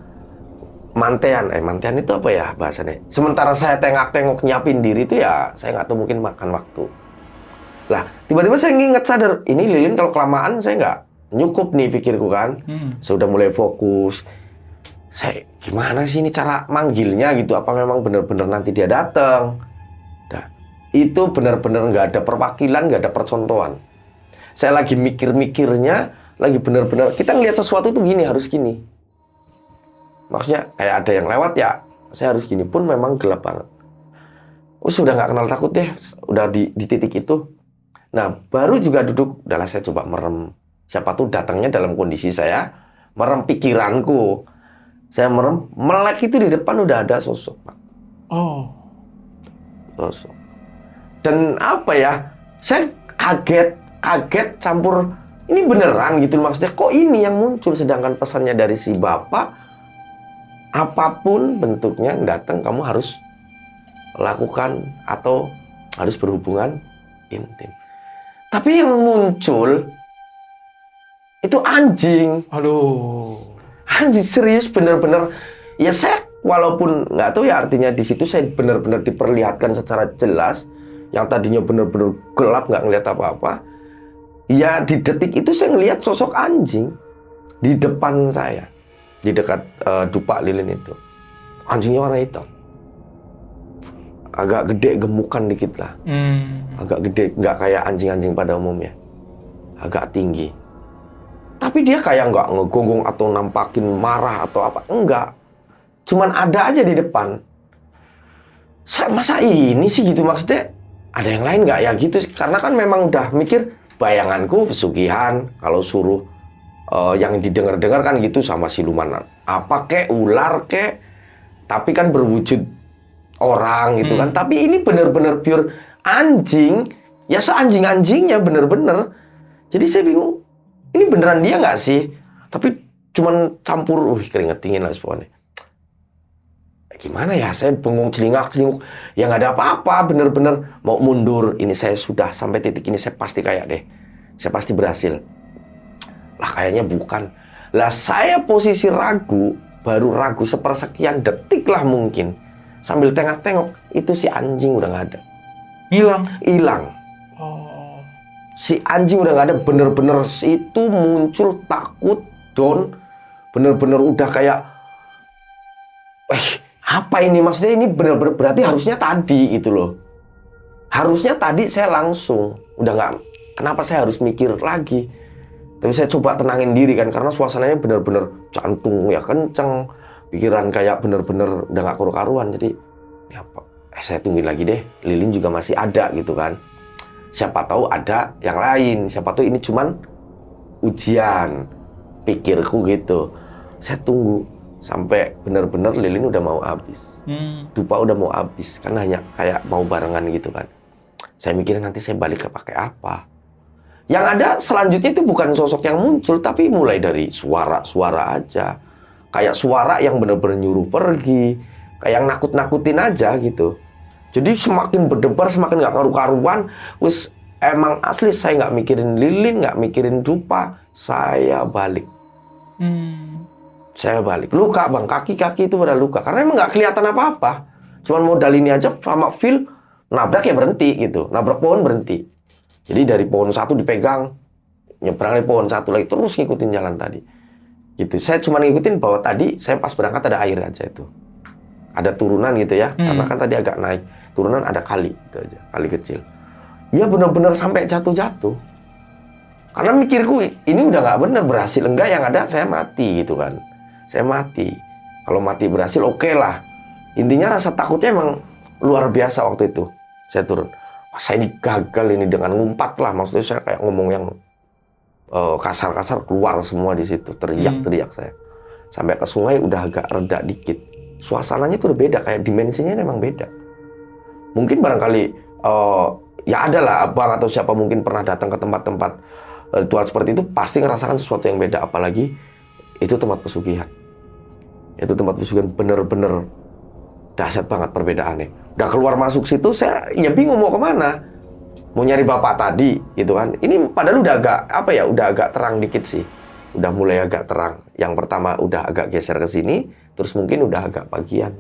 mantean itu apa ya bahasanya? Sementara saya tengok-tengok nyiapin diri itu ya, saya nggak tahu mungkin makan waktu. Lah, tiba-tiba saya nginget sadar, ini lilin kalau kelamaan saya nggak nyukup nih pikirku kan. Saya udah mulai fokus. Saya gimana sih ini cara manggilnya gitu? Apa memang benar-benar nanti dia datang? Nah, itu benar-benar nggak ada perwakilan, nggak ada percontohan. Saya lagi mikir-mikirnya, lagi benar-benar kita ngelihat sesuatu itu gini, harus gini. Maksudnya kayak ada yang lewat ya, saya harus gini pun memang gelap banget. Sudah nggak kenal takut deh, udah di titik itu. Nah, baru juga duduk, udahlah saya coba merem. Siapa tuh datangnya dalam kondisi saya merem pikiranku. Saya merem, melek itu di depan udah ada sosok, Pak. Oh. Sosok. Dan apa ya, saya kaget campur, ini beneran gitu maksudnya. Kok ini yang muncul, sedangkan pesannya dari si bapak, apapun bentuknya datang kamu harus lakukan atau harus berhubungan intim. Tapi yang muncul itu anjing. Aduh. Anjing serius bener-bener. Ya saya walaupun nggak tahu ya artinya di situ saya bener-bener diperlihatkan secara jelas. Yang tadinya bener-bener gelap nggak ngelihat apa-apa. Ya di detik itu saya ngelihat sosok anjing di depan saya. Di dekat dupa lilin itu. Anjingnya warna hitam. Agak gede, gemukan dikit lah. Agak gede, nggak kayak anjing-anjing pada umumnya. Agak tinggi. Tapi dia kayak nggak ngegonggong atau nampakin marah atau apa. Enggak. Cuman ada aja di depan. Masa ini sih gitu maksudnya? Ada yang lain nggak ya gitu? Karena kan memang udah mikir bayanganku pesugihan. Kalau suruh yang didengar-dengar kan gitu sama siluman. Apa kek, ular kek. Tapi kan berwujud orang gitu kan. Tapi ini benar-benar pure anjing. Ya seanjing-anjingnya bener-bener. Jadi saya bingung. Ini beneran dia nggak sih? Tapi cuman campur, keringet dingin lah semuanya. Gimana ya? Saya bengong celingak-celinguk. Ya nggak ada apa-apa, bener-bener mau mundur. Ini saya sudah sampai titik ini saya pasti kayak deh. Saya pasti berhasil. Lah kayaknya bukan. Lah saya posisi ragu, baru ragu sepersekian detik lah mungkin. sambil tengok-tengok, itu si anjing udah nggak ada. Hilang. Oh. Si anjing udah nggak ada, bener-bener itu muncul takut, down, bener-bener udah kayak, apa ini, maksudnya ini bener-bener berarti harusnya tadi gitu loh. Harusnya tadi saya langsung, udah nggak, kenapa saya harus mikir lagi? Tapi saya coba tenangin diri kan, karena suasananya bener-bener jantung ya kenceng, pikiran kayak bener-bener udah nggak karu-karuan. Jadi, ya apa? Saya tungguin lagi deh, lilin juga masih ada gitu kan. Siapa tahu ada yang lain, siapa tahu ini cuman ujian, pikirku gitu. Saya tunggu sampai benar-benar lilin udah mau habis, dupa udah mau habis, kan hanya kayak mau barengan gitu kan. Saya mikirin nanti saya balik ke pakai apa. Yang ada selanjutnya itu bukan sosok yang muncul, tapi mulai dari suara-suara aja, kayak suara yang benar-benar nyuruh pergi, kayak yang nakut-nakutin aja gitu. Jadi semakin berdebar, semakin nggak karu-karuan. Wis emang asli saya nggak mikirin lilin, nggak mikirin dupa. Saya balik. Saya balik. Luka bang, kaki-kaki itu pada luka. Karena emang nggak kelihatan apa-apa. Cuman modal ini aja sama feel, nabrak ya berhenti gitu. Nabrak pohon berhenti. Jadi dari pohon satu dipegang, nyebrang dari pohon satu lagi, terus ngikutin jalan tadi. Gitu. Saya cuma ngikutin bahwa tadi saya pas berangkat ada air aja itu. Ada turunan gitu ya, karena kan tadi agak naik. Turunan ada kali, itu aja, kali kecil. Ya benar-benar sampai jatuh-jatuh. Karena mikirku, ini udah nggak bener, berhasil enggak, yang ada saya mati gitu kan. Saya mati. Kalau mati berhasil, oke lah. Intinya rasa takutnya emang luar biasa waktu itu. Saya turun. Wah, saya ini gagal ini dengan ngumpat lah. Maksudnya saya kayak ngomong yang kasar-kasar keluar semua di situ. Teriak-teriak saya. Sampai ke sungai udah agak reda dikit. Suasananya tuh udah beda, kayak dimensinya memang beda. Mungkin barangkali ya ada lah abang atau siapa mungkin pernah datang ke tempat-tempat ritual seperti itu pasti ngerasakan sesuatu yang beda, apalagi itu tempat pesugihan. Itu tempat pesugihan bener-bener dahsyat banget perbedaannya. Udah keluar masuk situ saya ya bingung mau kemana. Mau nyari bapak tadi gitu kan. Ini padahal udah agak udah agak terang dikit sih. Udah mulai agak terang. Yang pertama udah agak geser ke sini, terus mungkin udah agak pagian.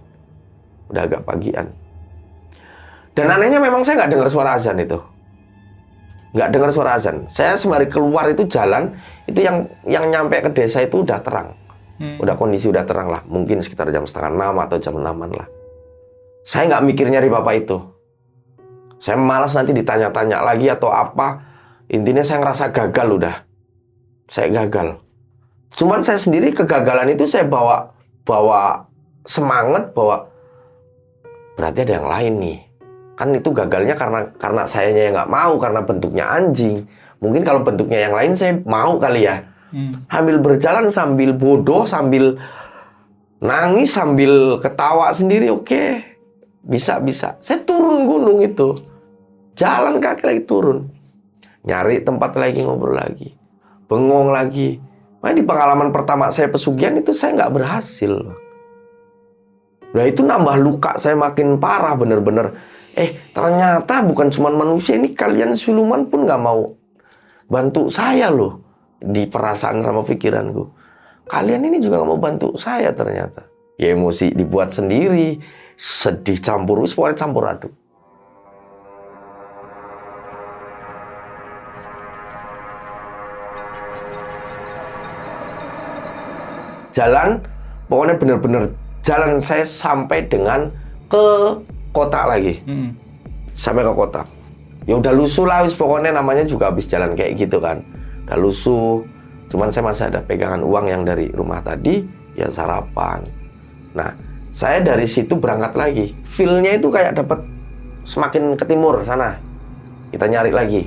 Udah agak pagian. Dan anehnya memang saya nggak dengar suara azan itu. Nggak dengar suara azan. Saya sembari keluar itu jalan, itu yang nyampe ke desa itu udah terang. Udah kondisi udah terang lah. Mungkin sekitar jam 5:30 atau jam 6-an lah. Saya nggak mikir nyari bapak itu. Saya malas nanti ditanya-tanya lagi atau apa. Intinya saya ngerasa gagal udah. Saya gagal. Cuman saya sendiri kegagalan itu saya bawa semangat bahwa berarti ada yang lain nih. Kan itu gagalnya karena sayanya yang nggak mau, karena bentuknya anjing. Mungkin kalau bentuknya yang lain saya mau kali ya. Sambil berjalan, sambil bodoh, sambil nangis, sambil ketawa sendiri, oke. Bisa. Saya turun gunung itu. Jalan kaki lagi turun. Nyari tempat lagi, ngobrol lagi. Bengong lagi. Nah, di pengalaman pertama saya pesugihan itu saya nggak berhasil. Nah itu nambah luka saya makin parah bener-bener. Ternyata bukan cuma manusia, ini kalian siluman pun nggak mau bantu saya loh. Di perasaan sama pikiranku. Kalian ini juga nggak mau bantu saya ternyata. Ya emosi dibuat sendiri. Sedih campur, pokoknya campur aduk. Jalan, pokoknya bener-bener jalan saya sampai dengan ke kota lagi. Sampai ke kota. Ya udah lusuh lah, pokoknya namanya juga habis jalan kayak gitu kan. Udah lusuh. Cuman saya masih ada pegangan uang yang dari rumah tadi, ya sarapan. Nah, saya dari situ berangkat lagi. Feel-nya itu kayak dapat semakin ke timur sana. Kita nyari lagi.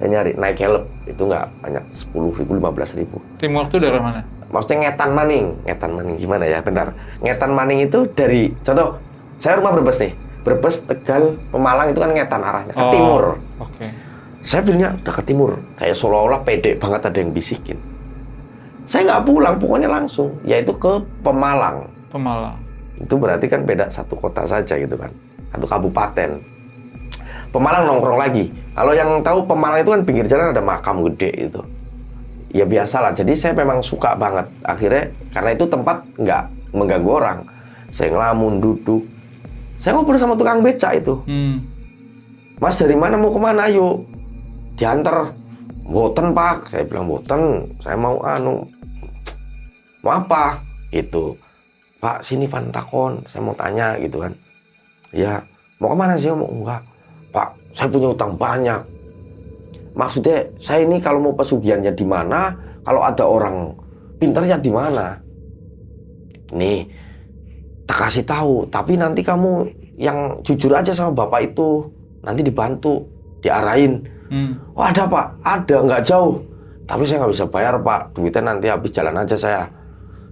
Saya nyari, naik help. Itu nggak banyak, 10.000, 15.000. Timur itu dari mana? Maksudnya Ngetan Maning gimana ya? Bentar. Ngetan Maning itu dari, contoh, saya rumah Brebes nih. Brebes, Tegal, Pemalang itu kan Ngetan arahnya, ke timur. Oke. Saya feelnya udah ke timur. Kayak seolah-olah pede banget ada yang bisikin. Saya nggak pulang, pokoknya langsung. Yaitu ke Pemalang. Itu berarti kan beda satu kota saja gitu kan. Satu kabupaten. Pemalang nongkrong lagi. Kalau yang tahu Pemalang itu kan pinggir jalan ada makam gede itu. Ya biasalah, jadi saya memang suka banget. Akhirnya, karena itu tempat nggak mengganggu orang. Saya ngelamun, duduk. Saya ngobrol sama tukang beca itu. Mas dari mana mau kemana? Ayo diantar. Boten Pak, saya bilang boten. Saya mau mau apa? Gitu. Pak sini pantakon, saya mau tanya gitu kan. Ya mau kemana sih? Mau enggak. Pak saya punya utang banyak. Maksudnya saya ini kalau mau pesugihannya di mana? Kalau ada orang pintarnya di mana? Nih, tak kasih tahu. Tapi nanti kamu yang jujur aja sama bapak itu. Nanti dibantu, diarahin. Oh ada Pak, ada, nggak jauh. Tapi saya nggak bisa bayar Pak. Duitnya nanti habis jalan aja saya.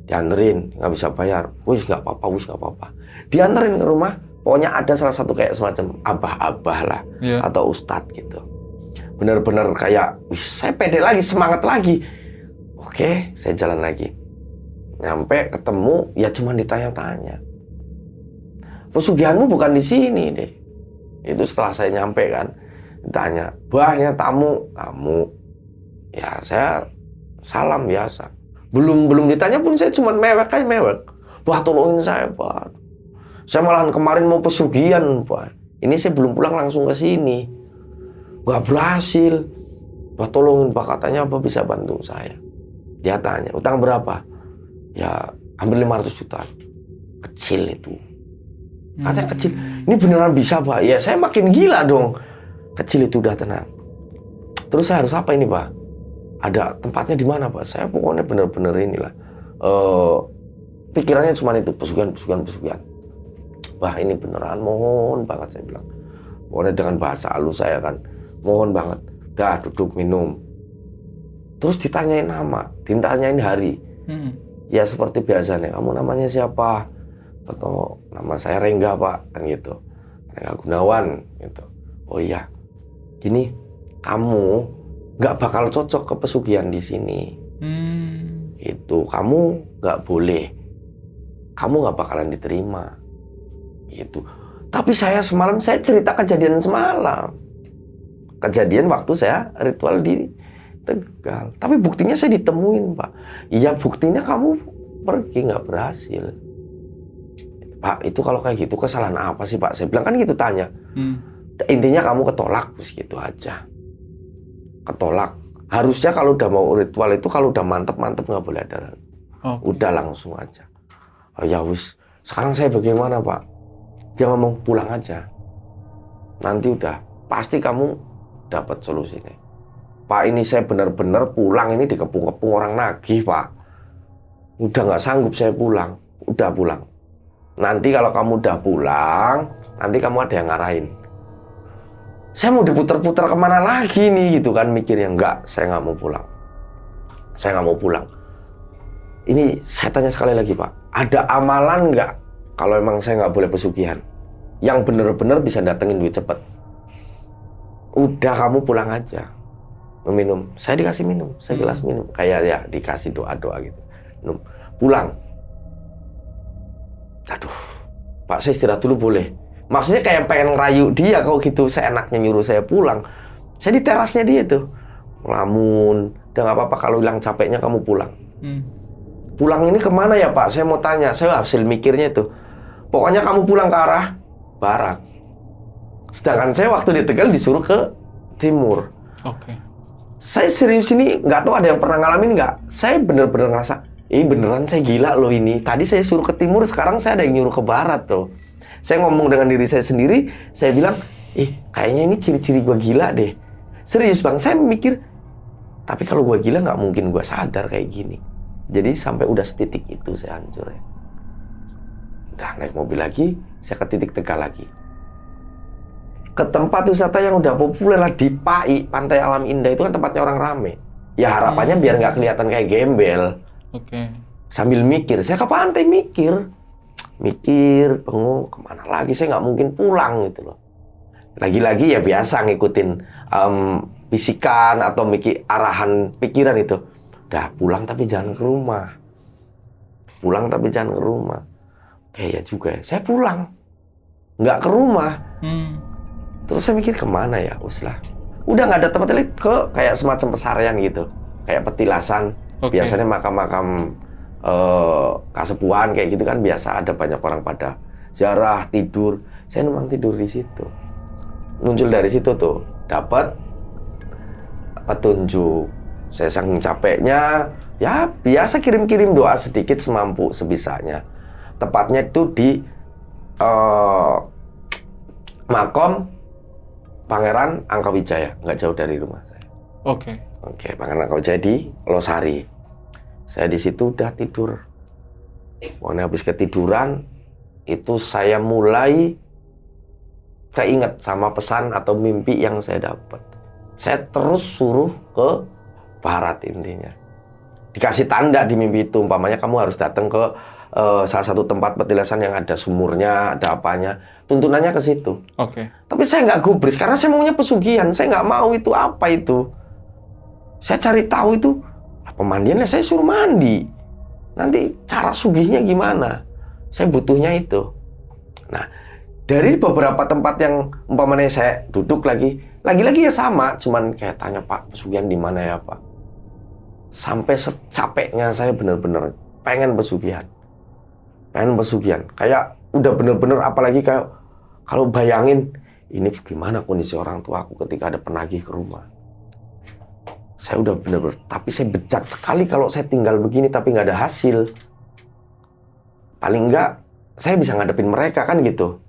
Dianterin, nggak bisa bayar. Wis nggak apa-apa. Dianterin ke rumah. Pokoknya ada salah satu kayak semacam abah-abah lah, atau ustadz gitu. Bener-bener kayak, saya pede lagi, semangat lagi. Oke, saya jalan lagi. Nyampe ketemu, ya cuma ditanya-tanya. Pesugihanmu bukan di sini deh. Itu setelah saya nyampe kan, ditanya, banyak tamu. Ya saya salam biasa. Belum ditanya pun saya cuma mewek. Wah tolongin saya Pak. Saya malahan kemarin mau pesugihan Pak. Ini saya belum pulang langsung ke sini. Nggak berhasil. Wah tolongin Pak, katanya apa bisa bantu saya. Dia tanya, utang berapa? Ya hampir 500 juta. Kecil itu. Katanya kecil. Ini beneran bisa Pak? Ya saya makin gila dong. Kecil itu udah tenang. Terus saya harus apa ini Pak? Ada tempatnya di mana Pak? Saya pokoknya bener-bener inilah. Pikirannya cuma itu, pesugihan. Wah ini beneran, mohon banget saya bilang. Pokoknya dengan bahasa halus saya kan, mohon banget. Dah duduk minum. Terus ditanyain nama, ditanyain hari. Ya seperti biasanya, kamu namanya siapa? Atau nama saya Rengga Pak, kan gitu. Rengga Gunawan, gitu. Oh iya, gini, kamu nggak bakal cocok ke pesugihan di sini. Gitu, kamu nggak boleh. Kamu nggak bakalan diterima. Gitu. Tapi saya semalam saya cerita kejadian semalam. Kejadian waktu saya ritual di Tegal. Tapi buktinya saya ditemuin Pak. Iya buktinya kamu pergi nggak berhasil. Pak itu kalau kayak gitu kesalahan apa sih Pak? Saya bilang kan gitu tanya. Intinya kamu ketolak, terus gitu aja. Ketolak. Harusnya kalau udah mau ritual itu kalau udah mantep nggak boleh ada. Udah langsung aja. Oh ya wis. Sekarang saya bagaimana Pak? Dia ngomong pulang aja. Nanti udah pasti kamu dapat solusinya. Pak ini saya benar-benar pulang ini dikepung-kepung orang nagih Pak. Udah nggak sanggup saya pulang. Udah pulang. Nanti kalau kamu udah pulang, nanti kamu ada yang ngarahin. Saya mau diputar-putar kemana lagi nih gitu kan mikirnya. Enggak, saya nggak mau pulang. Saya nggak mau pulang. Ini saya tanya sekali lagi Pak. Ada amalan nggak kalau emang saya nggak boleh pesugihan? Yang bener-bener bisa datengin duit cepet. Udah kamu pulang aja. Meminum. Saya dikasih minum. Saya gelas minum. Kayak ya dikasih doa-doa gitu. Minum. Pulang. Aduh. Pak saya istirahat dulu boleh? Maksudnya kayak pengen ngerayu dia kalau gitu. Saya enaknya nyuruh saya pulang. Saya di terasnya dia tuh. Ngelamun. Udah gak apa-apa kalau hilang capeknya kamu pulang. Pulang ini kemana ya Pak? Saya mau tanya. Saya hasil mikirnya itu. Pokoknya kamu pulang ke arah barat. Sedangkan saya waktu di Tegal disuruh ke timur. Saya serius ini nggak tahu ada yang pernah ngalamin nggak? Saya bener-bener ngerasa, beneran saya gila loh ini. Tadi saya suruh ke timur, sekarang saya ada yang nyuruh ke barat tuh. Saya ngomong dengan diri saya sendiri, saya bilang, kayaknya ini ciri-ciri gue gila deh. Serius Bang, saya mikir, tapi kalau gue gila nggak mungkin gue sadar kayak gini. Jadi sampai udah setitik itu saya hancur ya. Udah naik mobil lagi, saya ke titik Tegal lagi. Ke tempat wisata yang udah populer lah di PAI, Pantai Alam Indah itu kan tempatnya orang rame. Ya harapannya biar nggak kelihatan kayak gembel. Sambil mikir, saya ke pantai mikir, bengong, kemana lagi? Saya nggak mungkin pulang gitu loh. Lagi-lagi ya biasa ngikutin bisikan atau mikir arahan pikiran itu. Udah pulang tapi jangan ke rumah. Kayak juga ya, saya pulang, nggak ke rumah. Terus saya mikir kemana ya, uslah. Udah nggak ada tempat lain, ke kayak semacam pesarian gitu, kayak petilasan. Biasanya makam-makam kasepuhan kayak gitu kan biasa ada banyak orang pada ziarah, tidur. Saya numpang tidur di situ. Muncul dari situ tuh, dapat petunjuk. Saya saking capeknya, ya biasa kirim-kirim doa sedikit semampu sebisanya. Tepatnya itu di makom Pangeran Angkawijaya, nggak jauh dari rumah saya. Oke. Oke, Pangeran Angkawijaya di Losari. Saya di situ udah tidur. Pokoknya habis ketiduran, itu saya mulai keinget sama pesan atau mimpi yang saya dapat. Saya terus suruh ke barat intinya. Dikasih tanda di mimpi itu, umpamanya kamu harus datang ke salah satu tempat petilasan yang ada sumurnya, ada apanya. Tuntunannya ke situ. Oke. Tapi saya nggak gubris karena saya maunya pesugihan. Saya nggak mau itu apa itu. Saya cari tahu itu pemandiannya, saya suruh mandi. Nanti cara sugihnya gimana? Saya butuhnya itu. Nah, dari beberapa tempat yang umpamanya saya duduk lagi-lagi ya sama, cuman kayak tanya, Pak, pesugihan di mana ya, Pak? Sampai secapeknya saya benar-benar pengen pesugihan. Pengen pesugihan. Kayak udah bener-bener, apalagi kayak kalau bayangin ini gimana kondisi orang tua aku ketika ada penagih ke rumah. Saya udah bener-bener, tapi saya bejat sekali kalau saya tinggal begini tapi nggak ada hasil. Paling nggak saya bisa ngadepin mereka kan gitu.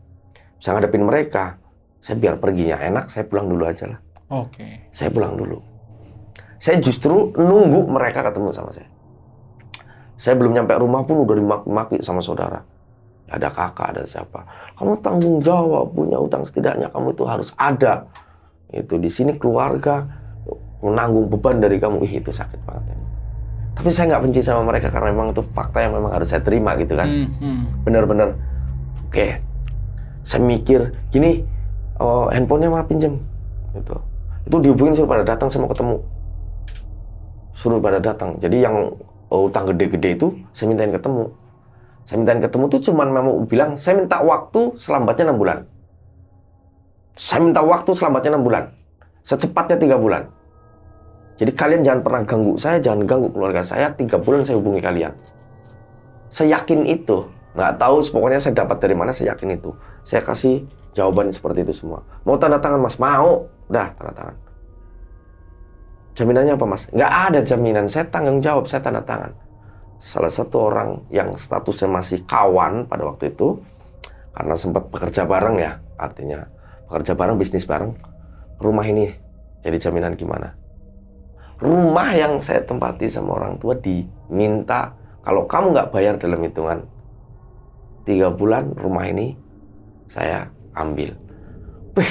Bisa ngadepin mereka. Saya biar perginya enak, saya pulang dulu aja lah. Oke. Saya pulang dulu. Saya justru nunggu mereka ketemu sama saya. Saya belum nyampe rumah pun udah dimaki-maki sama saudara. Ada kakak, ada siapa. Kamu tanggung jawab, punya utang, setidaknya kamu itu harus ada. Itu di sini keluarga menanggung beban dari kamu. Itu sakit banget. Tapi saya nggak benci sama mereka karena memang itu fakta yang memang harus saya terima gitu kan. Bener-bener. Oke. Saya mikir gini, handphonenya malah pinjam. Itu dihubungin suruh pada datang, saya mau ketemu. Suruh pada datang. Jadi yang utang gede-gede itu saya mintain ketemu. Saya mintain ketemu tuh cuman mau bilang, saya minta waktu selambatnya 6 bulan. Saya minta waktu selambatnya 6 bulan. Secepatnya 3 bulan. Jadi kalian jangan pernah ganggu saya, jangan ganggu keluarga saya, 3 bulan saya hubungi kalian. Saya yakin itu. Nggak tahu, pokoknya saya dapat dari mana, saya yakin itu. Saya kasih jawaban seperti itu semua. Mau tanda tangan, Mas? Mau. Udah, tanda tangan. Jaminannya apa, Mas? Nggak ada jaminan, saya tanggung jawab, saya tanda tangan. Salah satu orang yang statusnya masih kawan pada waktu itu, karena sempat bekerja bareng ya, artinya bekerja bareng, bisnis bareng, rumah ini jadi jaminan gimana? Rumah yang saya tempati sama orang tua diminta, kalau kamu nggak bayar dalam hitungan 3 bulan, rumah ini saya ambil.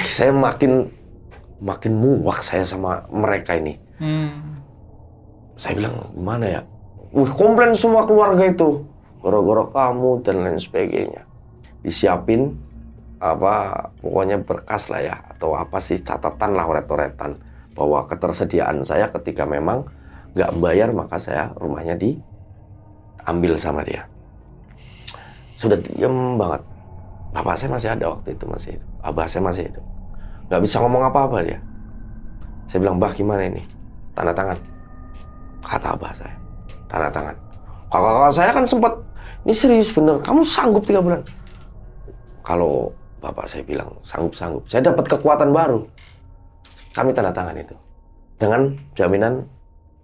Saya makin muak saya sama mereka ini. Saya bilang, gimana ya? Komplain semua keluarga itu, gara-gara kamu dan lain sebagainya. Disiapin pokoknya berkas lah ya, atau apa sih, catatan lah, oret-oretan bahwa ketersediaan saya ketika memang nggak bayar maka saya rumahnya diambil sama dia. Sudah diem banget. Bapak saya masih ada waktu itu, masih hidup. Abah saya masih hidup. Nggak bisa ngomong apa-apa dia. Saya bilang, Bah, gimana ini? Tanda tangan. Kata abah saya, tanda tangan. Kakak-kakak saya kan sempat, ini serius bener, kamu sanggup 3 bulan? Kalau bapak saya bilang, sanggup-sanggup. Saya dapat kekuatan baru. Kami tanda tangan itu. Dengan jaminan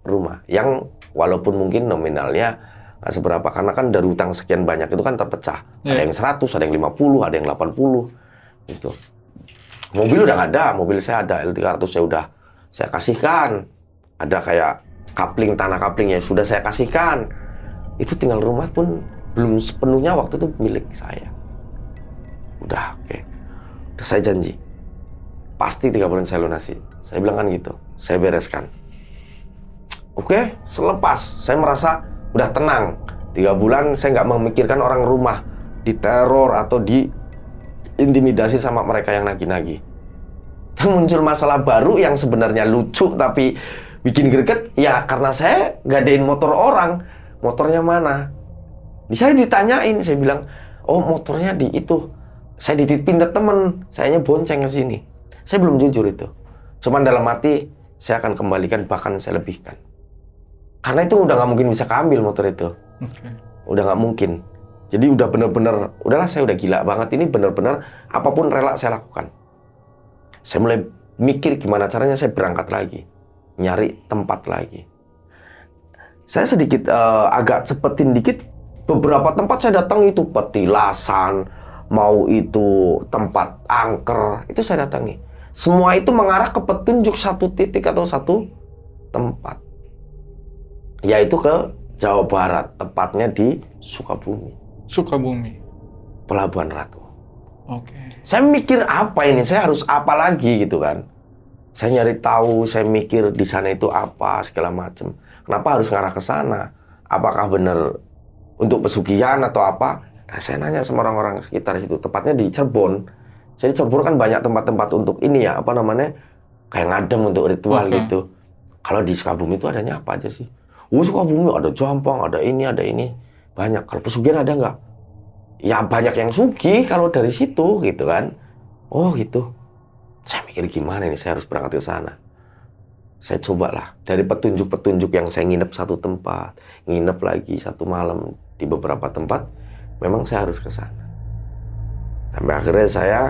rumah. Yang walaupun mungkin nominalnya nggak seberapa. Karena kan dari utang sekian banyak itu kan terpecah. Ada yang 100, ada yang 50, ada yang 80. Gitu. Mobil udah nggak ada. Mobil saya ada, L300 saya kasihkan. Ada kayak kapling, tanah kapling yang sudah saya kasihkan. Itu tinggal rumah pun belum sepenuhnya waktu itu milik saya. Udah, oke. Udah saya janji. Pasti 3 bulan saya lunasi. Saya bilang kan gitu. Saya bereskan. Oke, selepas saya merasa udah tenang. 3 bulan saya nggak memikirkan orang rumah diteror atau diintimidasi sama mereka yang nagih-nagih. Muncul masalah baru yang sebenarnya lucu tapi bikin greget, ya karena saya gadein motor orang. Motornya mana? Saya ditanyain, saya bilang, oh motornya di itu. Saya dititipin ke temen, sayanya bonceng ke sini. Saya belum jujur itu. Cuman dalam hati, saya akan kembalikan, bahkan saya lebihkan. Karena itu udah nggak mungkin bisa keambil motor itu. Udah nggak mungkin. Jadi udah bener-bener, udahlah saya udah gila banget ini, bener-bener apapun rela saya lakukan. Saya mulai mikir gimana caranya saya berangkat lagi, nyari tempat lagi. Saya sedikit agak cepetin dikit, beberapa tempat saya datang itu petilasan, mau itu tempat angker, itu saya datangi. Semua itu mengarah ke petunjuk satu titik atau satu tempat, yaitu ke Jawa Barat, tepatnya di Sukabumi. Sukabumi. Pelabuhan Ratu. Oke. Saya mikir apa ini? Saya harus apa lagi gitu kan? Saya nyari tahu, saya mikir di sana itu apa segala macam. Kenapa harus ngarah ke sana? Apakah benar untuk pesugihan atau apa? Nah, saya nanya sama orang-orang sekitar situ. Tepatnya di Cirebon. Jadi Cirebon kan banyak tempat-tempat untuk ini ya, apa namanya? Kayak ngadem untuk ritual gitu. Kalau di Sukabumi itu adanya apa aja sih? Sukabumi ada jampang, ada ini. Banyak. Kalau pesugihan ada nggak? Ya banyak yang sugih kalau dari situ gitu kan. Oh gitu. Saya mikir gimana ini, saya harus berangkat ke sana. Saya cobalah dari petunjuk-petunjuk yang saya nginep satu tempat, nginep lagi satu malam di beberapa tempat, memang saya harus ke sana. Sampai akhirnya saya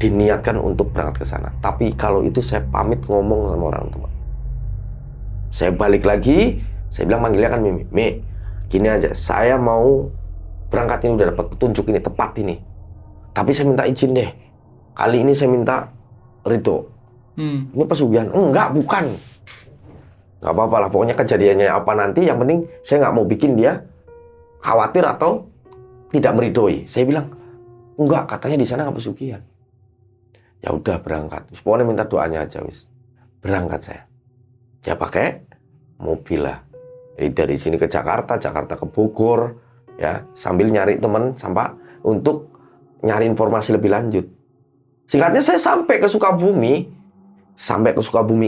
diniatkan untuk berangkat ke sana. Tapi kalau itu saya pamit ngomong sama orang tua. Saya balik lagi, saya bilang manggilnya kan Mimi. Mi, gini aja, saya mau berangkat ini udah dapat petunjuk ini, tepat ini. Tapi saya minta izin deh. Kali ini saya minta Rito. Ini pesugihan. Enggak, bukan. Enggak apa-apa lah, pokoknya kejadiannya apa nanti, yang penting saya nggak mau bikin dia khawatir atau tidak meridoi. Saya bilang, enggak, katanya di sana nggak pesugihan. Ya udah berangkat. Pokoknya minta doanya aja, wis. Berangkat saya. Ya pakai mobil lah. Jadi dari sini ke Jakarta, Jakarta ke Bogor, ya sambil nyari teman sampai untuk nyari informasi lebih lanjut. Singkatnya saya sampai ke Sukabumi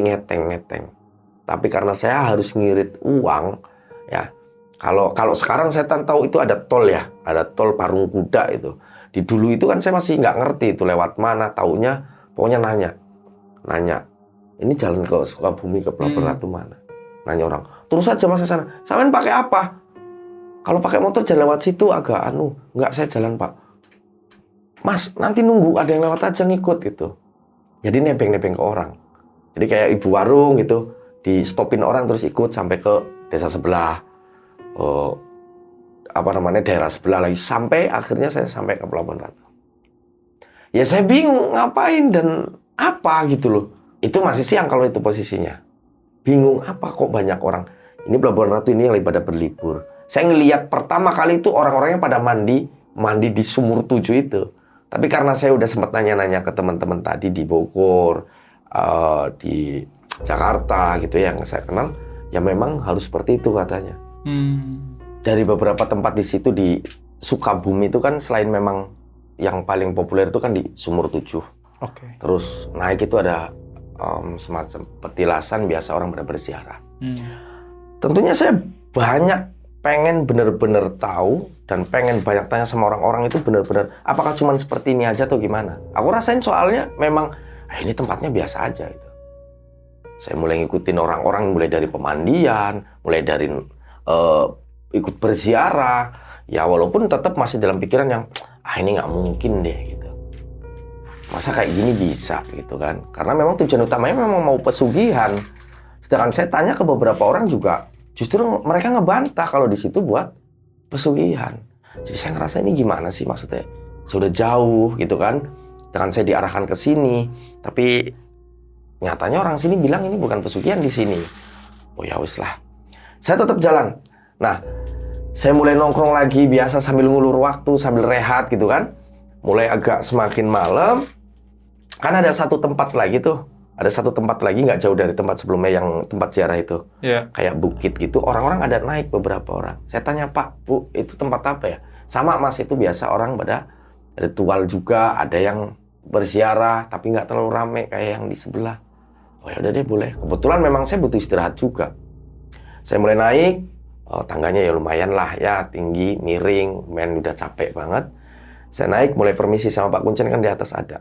ngeteng. Tapi karena saya harus ngirit uang, ya kalau sekarang saya tahu itu ada tol ya, ada tol Parung Kuda itu. Di dulu itu kan saya masih nggak ngerti itu lewat mana, taunya pokoknya nanya. Ini jalan ke Sukabumi ke Pelabuhan Ratu mana? Nanya orang. Terus aja mas ke sana. Sampean pakai apa? Kalau pakai motor jalan lewat situ agak enggak, saya jalan Pak. Mas, nanti nunggu ada yang lewat aja ngikut gitu. Jadi nebeng-nebeng ke orang. Jadi kayak ibu warung gitu, di stopin orang terus ikut sampai ke desa sebelah. Daerah sebelah lagi, sampai akhirnya saya sampai ke Pelabuhan Ratu. Ya saya bingung ngapain dan apa gitu loh. Itu masih siang kalau itu posisinya. Bingung apa kok banyak orang. Ini Pelabuhan Ratu ini yang lagi pada berlibur. Saya ngelihat pertama kali itu orang-orangnya pada mandi di Sumur 7 itu. Tapi karena saya udah sempat nanya-nanya ke teman-teman tadi di Bogor, di Jakarta gitu yang saya kenal, ya memang harus seperti itu katanya. Dari beberapa tempat di situ di Sukabumi itu kan selain memang yang paling populer itu kan di Sumur 7. Terus naik itu ada semacam petilasan, biasa orang pada berziarah. Tentunya saya banyak pengen bener-bener tahu dan pengen banyak tanya sama orang-orang itu bener-bener apakah cuma seperti ini aja atau gimana. Aku rasain soalnya memang ini tempatnya biasa aja gitu. Saya mulai ngikutin orang-orang mulai dari pemandian, mulai dari ikut berziarah. Ya walaupun tetap masih dalam pikiran yang ini nggak mungkin deh gitu. Masa kayak gini bisa gitu kan? Karena memang tujuan utamanya memang mau pesugihan. Sedangkan saya tanya ke beberapa orang juga, justru mereka ngebantah kalau di situ buat pesugihan. Jadi saya ngerasa ini gimana sih maksudnya? Sudah jauh gitu kan? Dengan saya diarahkan ke sini, tapi nyatanya orang sini bilang ini bukan pesugihan di sini. Oh ya wis lah. Saya tetap jalan. Nah, saya mulai nongkrong lagi biasa sambil ngulur waktu, sambil rehat gitu kan. Mulai agak semakin malam. Kan ada satu tempat lagi tuh. Ada satu tempat lagi nggak jauh dari tempat sebelumnya yang tempat ziarah itu. Kayak bukit gitu. Orang-orang ada naik beberapa orang. Saya tanya, Pak, Bu, itu tempat apa ya? Sama Mas, itu biasa orang pada ritual juga. Ada yang berziarah, tapi nggak terlalu rame kayak yang di sebelah. Oh ya udah deh, boleh. Kebetulan memang saya butuh istirahat juga. Saya mulai naik. Tangganya ya lumayan lah ya, tinggi, miring, udah capek banget. Saya naik, mulai permisi sama Pak Kuncen, kan di atas ada.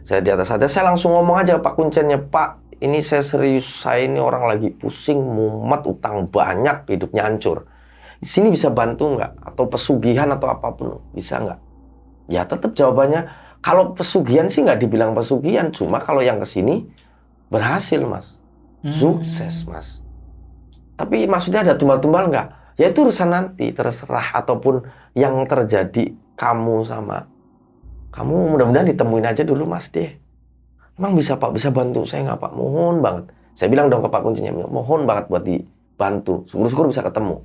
Saya di atas ada, saya langsung ngomong aja Pak Kuncennya, Pak, ini saya serius, saya ini orang lagi pusing, mumet, utang banyak, hidupnya hancur. di sini bisa bantu nggak? Atau pesugihan atau apapun, bisa nggak? Ya tetap jawabannya, kalau pesugihan sih nggak dibilang pesugihan, cuma kalau yang kesini berhasil Mas, sukses Mas. Tapi maksudnya ada tumbal-tumbal nggak? Ya itu urusan nanti, terserah ataupun yang terjadi kamu sama kamu mudah-mudahan ditemuin aja dulu Mas deh. Emang bisa Pak, bisa bantu saya nggak Pak? Mohon banget. Saya bilang dong ke Pak kuncinya, mohon banget buat dibantu. Syukur-syukur bisa ketemu.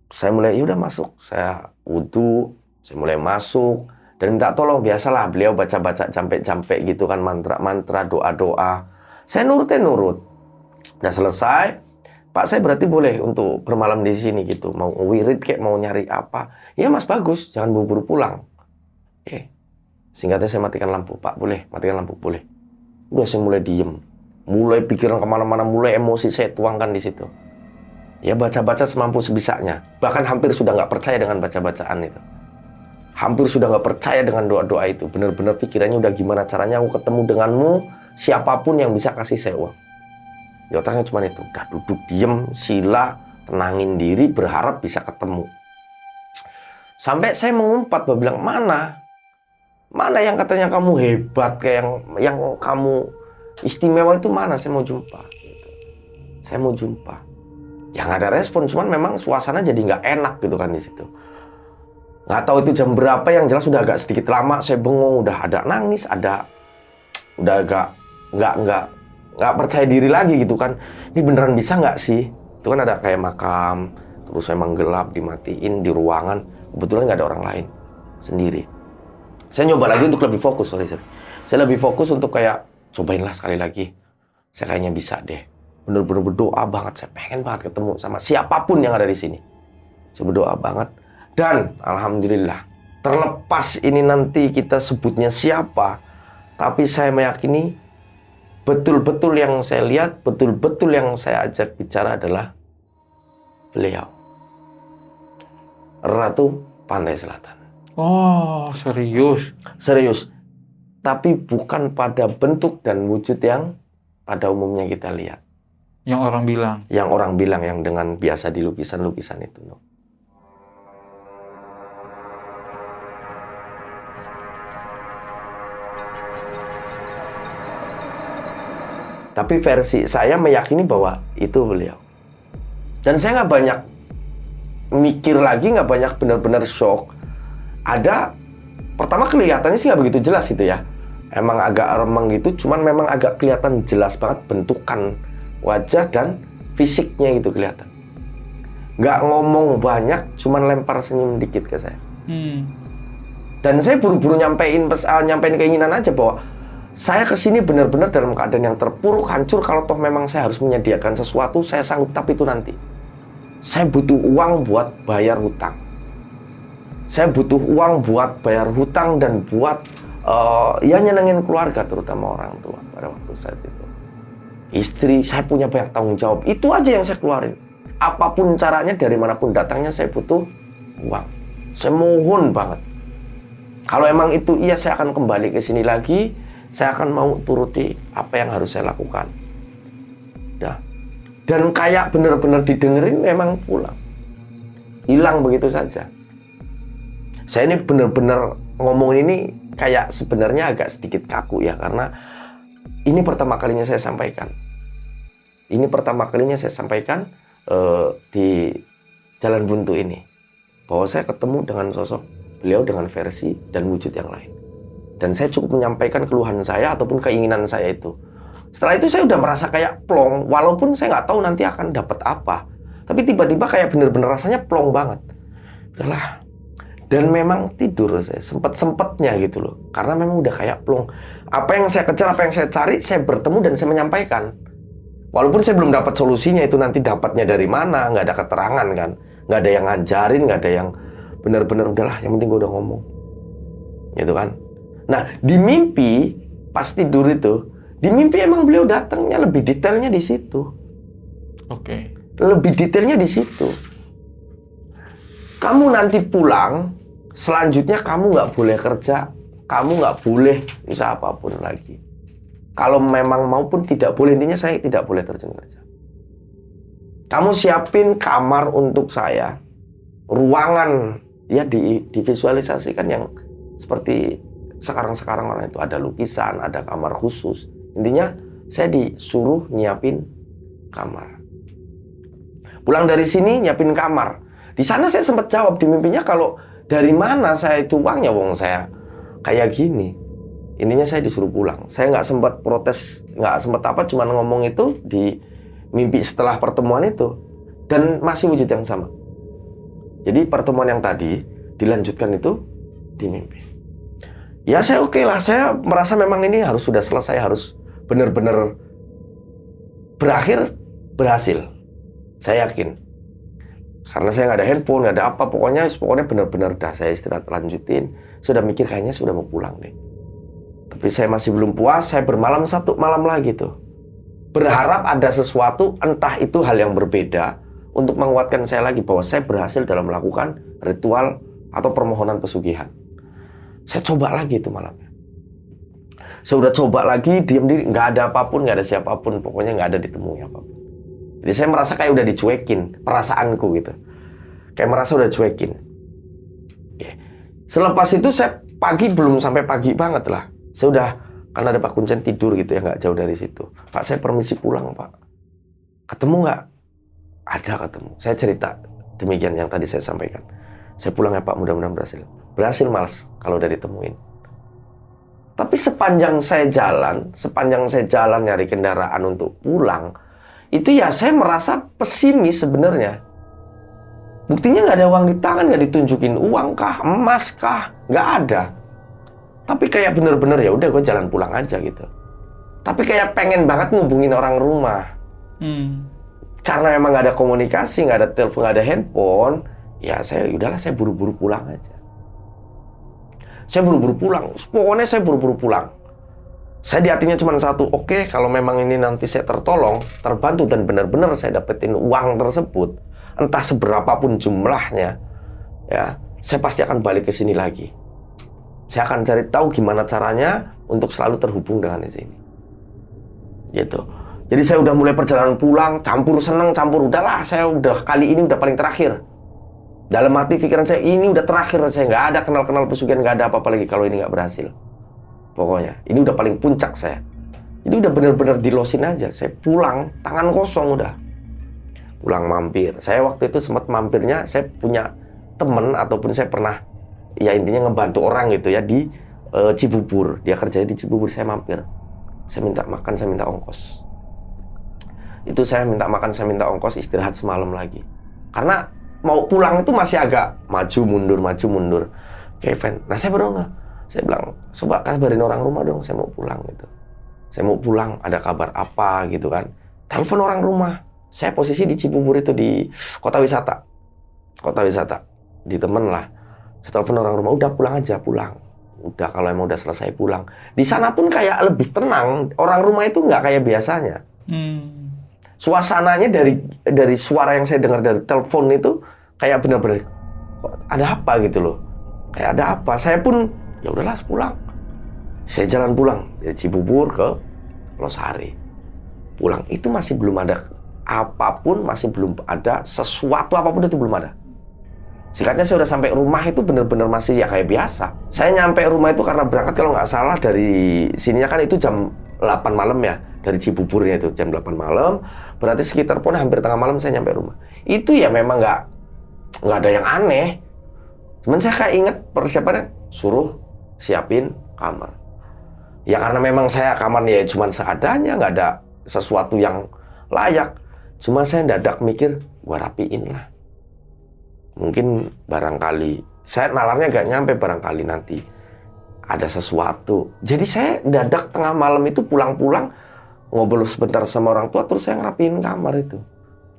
Saya mulai, yaudah masuk. Saya wudhu, saya mulai masuk. Dan minta tolong, biasalah beliau baca-baca jampe-jampe gitu kan, mantra-mantra, doa-doa. Saya nurut. Udah selesai, Pak saya berarti boleh untuk bermalam di sini gitu. Mau wirid kayak mau nyari apa. Ya Mas bagus, jangan buru-buru pulang. Oke. Singkatnya saya matikan lampu. Pak boleh, matikan lampu, boleh. Udah saya mulai diem. Mulai pikiran kemana-mana, mulai emosi saya tuangkan di situ. Ya baca-baca semampu sebisanya. Bahkan hampir sudah nggak percaya dengan baca-bacaan itu. Hampir sudah nggak percaya dengan doa-doa itu. Benar-benar pikirannya udah gimana caranya aku ketemu denganmu, siapapun yang bisa kasih saya uang. Di otaknya cuma itu. Udah duduk diem, sila, tenangin diri, berharap bisa ketemu. Sampai saya mengumpat, bilang mana yang katanya kamu hebat, kayak yang kamu istimewa itu mana? Saya mau jumpa. Gitu. Saya mau jumpa. Ya nggak ada respon, cuman memang suasana jadi nggak enak gitu kan di situ. Nggak tahu itu jam berapa, yang jelas udah agak sedikit lama. Saya bengong, udah ada nangis, udah agak nggak percaya diri lagi gitu kan. Ini beneran bisa nggak sih? Itu kan ada kayak makam, terus memang gelap, dimatiin di ruangan. Kebetulan nggak ada orang lain, sendiri. Saya nyoba lagi untuk lebih fokus, sorry. Saya lebih fokus untuk kayak, cobainlah sekali lagi. Saya kayaknya bisa deh. Bener-bener berdoa banget. Saya pengen banget ketemu sama siapapun yang ada di sini. Saya berdoa banget. Dan alhamdulillah, terlepas ini nanti kita sebutnya siapa, tapi saya meyakini betul-betul yang saya lihat, betul-betul yang saya ajak bicara adalah beliau. Ratu Pantai Selatan. Oh, serius? Serius. Tapi bukan pada bentuk dan wujud yang pada umumnya kita lihat. Yang orang bilang? Yang orang bilang, yang dengan biasa di lukisan-lukisan itu. No. Tapi versi saya meyakini bahwa itu beliau. Dan saya nggak banyak mikir lagi, nggak banyak benar-benar shock. Ada, pertama kelihatannya sih nggak begitu jelas gitu ya. Emang agak remeng gitu, cuman memang agak kelihatan jelas banget bentukan wajah dan fisiknya gitu kelihatan. Nggak ngomong banyak, cuman lempar senyum dikit ke saya. Dan saya buru-buru nyampein keinginan aja bahwa saya kesini benar-benar dalam keadaan yang terpuruk, hancur. Kalau toh memang saya harus menyediakan sesuatu, saya sanggup, tapi itu nanti. Saya butuh uang buat bayar hutang. Saya butuh uang buat bayar hutang dan buat ya nyenengin keluarga, terutama orang tua pada waktu saat itu. Istri, saya punya banyak tanggung jawab. Itu aja yang saya keluarin. Apapun caranya, dari manapun datangnya, saya butuh uang. Saya mohon banget. Kalau emang itu iya, saya akan kembali ke sini lagi. Saya akan mau turuti apa yang harus saya lakukan. Nah, dan kayak benar-benar didengerin, memang pulang. Hilang begitu saja. Saya ini benar-benar ngomongin ini kayak sebenarnya agak sedikit kaku ya, karena ini pertama kalinya saya sampaikan. Ini pertama kalinya saya sampaikan di Jalan Buntu ini, bahwa saya ketemu dengan sosok beliau dengan versi dan wujud yang lain. Dan saya cukup menyampaikan keluhan saya ataupun keinginan saya itu. Setelah itu saya udah merasa kayak plong, walaupun saya nggak tahu nanti akan dapat apa. Tapi tiba-tiba kayak bener-bener rasanya plong banget. Udahlah. Dan memang tidur saya, sempet-sempetnya gitu loh. Karena memang udah kayak plong. Apa yang saya kejar, apa yang saya cari, saya bertemu dan saya menyampaikan. Walaupun saya belum dapat solusinya, itu nanti dapatnya dari mana, nggak ada keterangan kan. Nggak ada yang ngajarin, nggak ada yang bener-bener udahlah, yang penting gue udah ngomong. Gitu kan. Nah, di mimpi, pas tidur itu, di mimpi emang beliau datangnya lebih detailnya di situ. Oke. Lebih detailnya di situ. Kamu nanti pulang, selanjutnya kamu nggak boleh kerja, kamu nggak boleh usaha apapun lagi. Kalau memang maupun tidak boleh, intinya saya tidak boleh terjun kerja. Kamu siapin kamar untuk saya, ruangan, ya divisualisasikan yang seperti sekarang orang itu ada lukisan, ada kamar khusus. Intinya saya disuruh nyiapin kamar. Pulang dari sini nyiapin kamar. Di sana saya sempat jawab di mimpinya, kalau dari mana saya itu uangnya, wong saya kayak gini. Intinya saya disuruh pulang. Saya nggak sempat protes, nggak sempat apa, cuma ngomong itu di mimpi setelah pertemuan itu. Dan masih wujud yang sama. Jadi pertemuan yang tadi dilanjutkan itu di mimpi. Ya saya oke lah, saya merasa memang ini harus sudah selesai, harus benar-benar berhasil. Saya yakin. Karena saya nggak ada handphone, nggak ada apa, pokoknya benar-benar dah saya istirahat lanjutin. Sudah mikir kayaknya sudah mau pulang deh. Tapi saya masih belum puas, saya bermalam 1 malam lagi tuh. Berharap ada sesuatu, entah itu hal yang berbeda, untuk menguatkan saya lagi bahwa saya berhasil dalam melakukan ritual atau permohonan pesugihan. Saya coba lagi itu malamnya. Saya udah coba lagi, diam diri, nggak ada apapun, nggak ada siapapun, pokoknya nggak ada ditemui apapun. Jadi saya merasa kayak udah dicuekin, perasaanku gitu. Kayak merasa udah dicuekin. Oke. Selepas itu saya belum sampai pagi banget lah. Saya udah, karena ada Pak Kuncen tidur gitu ya, nggak jauh dari situ. Pak, saya permisi pulang, Pak. Ketemu nggak? Ada ketemu. Saya cerita demikian yang tadi saya sampaikan. Saya pulang ya Pak, mudah-mudahan berhasil. Berhasil Mas, kalau udah ditemuin. Tapi sepanjang saya jalan nyari kendaraan untuk pulang, itu ya saya merasa pesimis sebenarnya. Buktinya nggak ada uang di tangan, nggak ditunjukin uang kah, emas kah, nggak ada. Tapi kayak bener-bener ya udah gue jalan pulang aja gitu. Tapi kayak pengen banget ngubungin orang rumah. Karena emang nggak ada komunikasi, nggak ada telepon, nggak ada handphone, ya udahlah saya buru-buru pulang aja. Saya buru-buru pulang, pokoknya saya buru-buru pulang. Saya di hatinya cuma satu, oke, kalau memang ini nanti saya tertolong, terbantu dan benar-benar saya dapetin uang tersebut, entah seberapapun jumlahnya, ya, saya pasti akan balik ke sini lagi. Saya akan cari tahu gimana caranya untuk selalu terhubung dengan di sini. Gitu. Jadi saya udah mulai perjalanan pulang, campur seneng, campur udahlah, saya udah kali ini udah paling terakhir. Dalam hati pikiran saya, ini udah terakhir, saya nggak ada kenal-kenal pesugihan, nggak ada apa-apa lagi kalau ini nggak berhasil. Pokoknya, ini udah paling puncak saya. Jadi udah bener-bener dilosin aja. Saya pulang, tangan kosong udah. Pulang mampir. Saya waktu itu sempat mampirnya, saya punya temen ataupun saya pernah, ya intinya ngebantu orang gitu ya, di Cibubur. Dia kerjanya di Cibubur, saya mampir. Saya minta makan, saya minta ongkos. Itu saya minta makan, saya minta ongkos, istirahat semalam lagi. Karena mau pulang itu masih agak maju mundur. Kevin, nah saya baru nggak. Saya bilang, coba kabarin orang rumah dong, saya mau pulang gitu. Saya mau pulang, ada kabar apa gitu kan. Telepon orang rumah. Saya posisi di Cibubur itu, di kota wisata. Di temen lah. Saya telepon orang rumah, udah pulang aja, pulang. Udah, kalau emang udah selesai pulang. Di sana pun kayak lebih tenang. Orang rumah itu nggak kayak biasanya. Suasananya dari suara yang saya dengar dari telepon itu kayak benar-benar ada apa gitu loh. Kayak ada apa. Saya pun ya udahlah pulang. Saya jalan pulang dari Cibubur ke Losari. Pulang itu masih belum ada apapun, masih belum ada sesuatu apapun, itu belum ada. Singkatnya saya udah sampai rumah itu benar-benar masih ya kayak biasa. Saya nyampe rumah itu karena berangkat kalau nggak salah dari sininya kan itu jam 8 malam ya. Dari Cibuburnya itu jam 8 malam. Berarti sekitar pun hampir tengah malam saya nyampe rumah. Itu ya memang nggak ada yang aneh. Cuman saya kayak inget persiapannya, suruh siapin kamar. Ya karena memang saya kamar ya cuman seadanya, nggak ada sesuatu yang layak. Cuma saya dadak mikir, gua rapiin lah. Mungkin barangkali, saya nalarnya gak nyampe, barangkali nanti ada sesuatu. Jadi saya dadak tengah malam itu pulang-pulang, ngobrol sebentar sama orang tua, terus saya ngerapiin kamar itu.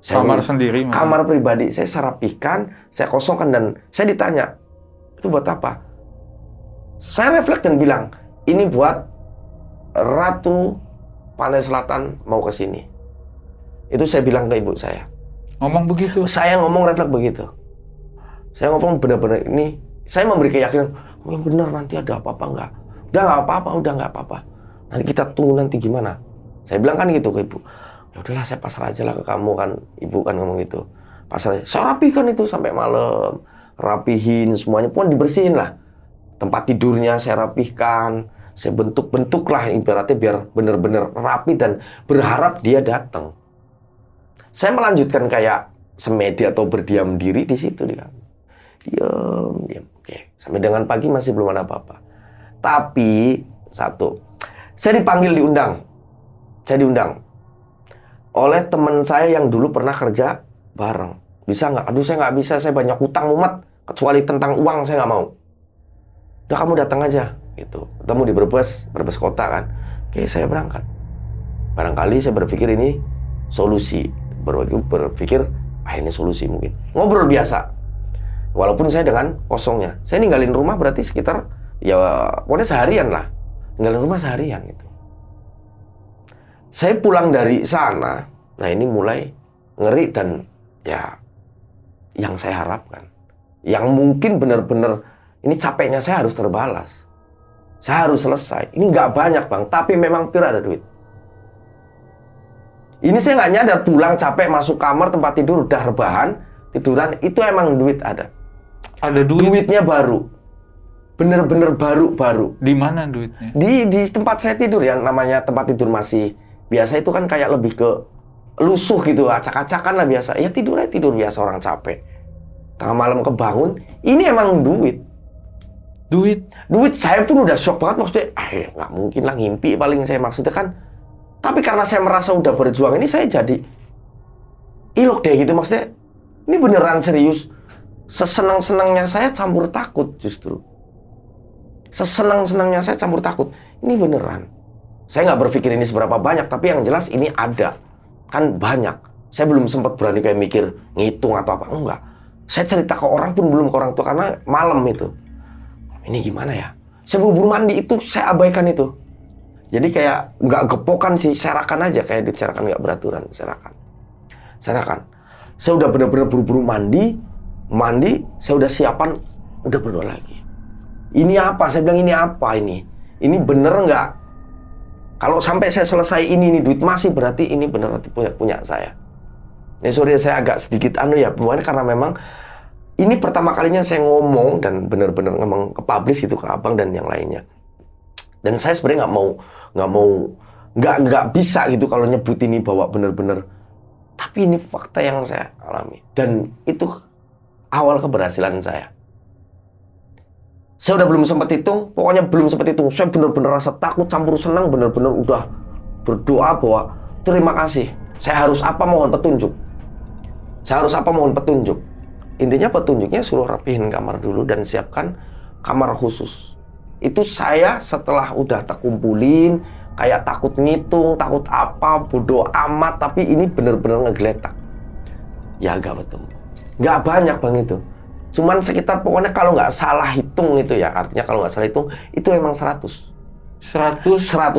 Kamar sendiri? Kamar pribadi, saya rapikan, saya kosongkan, dan saya ditanya, itu buat apa? Saya refleks dan bilang, ini buat Ratu Pantai Selatan mau ke sini. Itu saya bilang ke ibu saya. Ngomong begitu? Saya ngomong refleks begitu. Saya ngomong benar-benar ini, saya memberi keyakinan, oh yang benar nanti ada apa-apa enggak? Udah nggak apa-apa. Nanti kita tunggu nanti gimana. Saya bilang kan gitu ke ibu. Ya udahlah saya pasrah aja lah ke kamu kan, ibu kan ngomong gitu. Pasrah aja. Saya rapikan itu sampai malam, rapihin semuanya, pun dibersihin lah. Tempat tidurnya saya rapihkan, saya bentuk-bentuk lah ibaratnya biar benar-benar rapi dan berharap dia datang. Saya melanjutkan kayak semedi atau berdiam diri di situ dia. Diam. Oke, sampai dengan pagi masih belum ada apa-apa. Tapi satu, saya diundang. Saya diundang oleh teman saya yang dulu pernah kerja bareng. Bisa nggak? Aduh, saya nggak bisa. Saya banyak hutang mumet. Kecuali tentang uang, saya nggak mau. Udah, kamu datang aja. Gitu. Ketemu di Brebes kota kan. Oke, saya berangkat. Barangkali saya berpikir ini solusi. Berpikir, ini solusi mungkin. Ngobrol biasa. Walaupun saya dengan kosongnya. Saya ninggalin rumah berarti sekitar, ya pokoknya seharian lah. Ninggalin rumah seharian gitu. Saya pulang dari sana, nah ini mulai ngeri dan ya yang saya harapkan. Yang mungkin benar-benar, ini capeknya saya harus terbalas. Saya harus selesai. Ini nggak banyak bang, tapi memang pure ada duit. Ini saya nggak nyadar, pulang capek, masuk kamar, tempat tidur, udah rebahan, tiduran, itu emang duit ada. Ada duit? Duitnya baru. Bener-bener baru. Di mana duitnya? Di tempat saya tidur ya, namanya tempat tidur masih biasa itu kan kayak lebih ke lusuh gitu, acak-acakan lah biasa. Ya tidur biasa orang capek. Tengah malam kebangun, ini emang duit. Duit saya pun udah shock banget maksudnya. Nggak mungkin lah, ngimpi paling saya maksudnya kan. Tapi karena saya merasa udah berjuang ini, saya jadi ilok deh gitu maksudnya. Ini beneran serius. Sesenang-senangnya saya campur takut justru. Sesenang-senangnya saya campur takut. Ini beneran. Saya nggak berpikir ini seberapa banyak, tapi yang jelas ini ada. Kan banyak. Saya belum sempat berani kayak mikir, ngitung atau apa. Enggak. Saya cerita ke orang pun belum ke orang tua, karena malam itu. Ini gimana ya? Saya buru-buru mandi itu, saya abaikan itu. Jadi kayak nggak gepokan sih, serakan aja. Kayak dicerakan nggak beraturan, serakan. Saya udah bener-bener buru-buru mandi, saya udah siapan, udah berdoa lagi. Ini apa? Saya bilang ini apa ini? Ini bener nggak? Kalau sampai saya selesai ini duit masih, berarti ini bener punya saya. Ya sorry saya agak sedikit ya, pokoknya karena memang ini pertama kalinya saya ngomong dan bener-bener ngomong ke publish gitu, ke abang dan yang lainnya. Dan saya sebenarnya nggak bisa gitu kalau nyebut ini bahwa bener-bener. Tapi ini fakta yang saya alami dan itu awal keberhasilan saya. Saya udah belum sempat hitung, pokoknya belum sempat hitung. Saya benar-benar rasa takut campur senang, benar-benar udah berdoa bahwa terima kasih. Saya harus apa, mohon petunjuk. Intinya petunjuknya suruh rapihin kamar dulu dan siapkan kamar khusus. Itu saya setelah udah tak kumpulin, kayak takut ngitung, takut apa, bodoh amat, tapi ini benar-benar ngegeletak. Ya agak betul. Nggak banyak bang itu. Cuman sekitar pokoknya kalau nggak salah hitung itu ya, artinya kalau nggak salah hitung, itu emang 100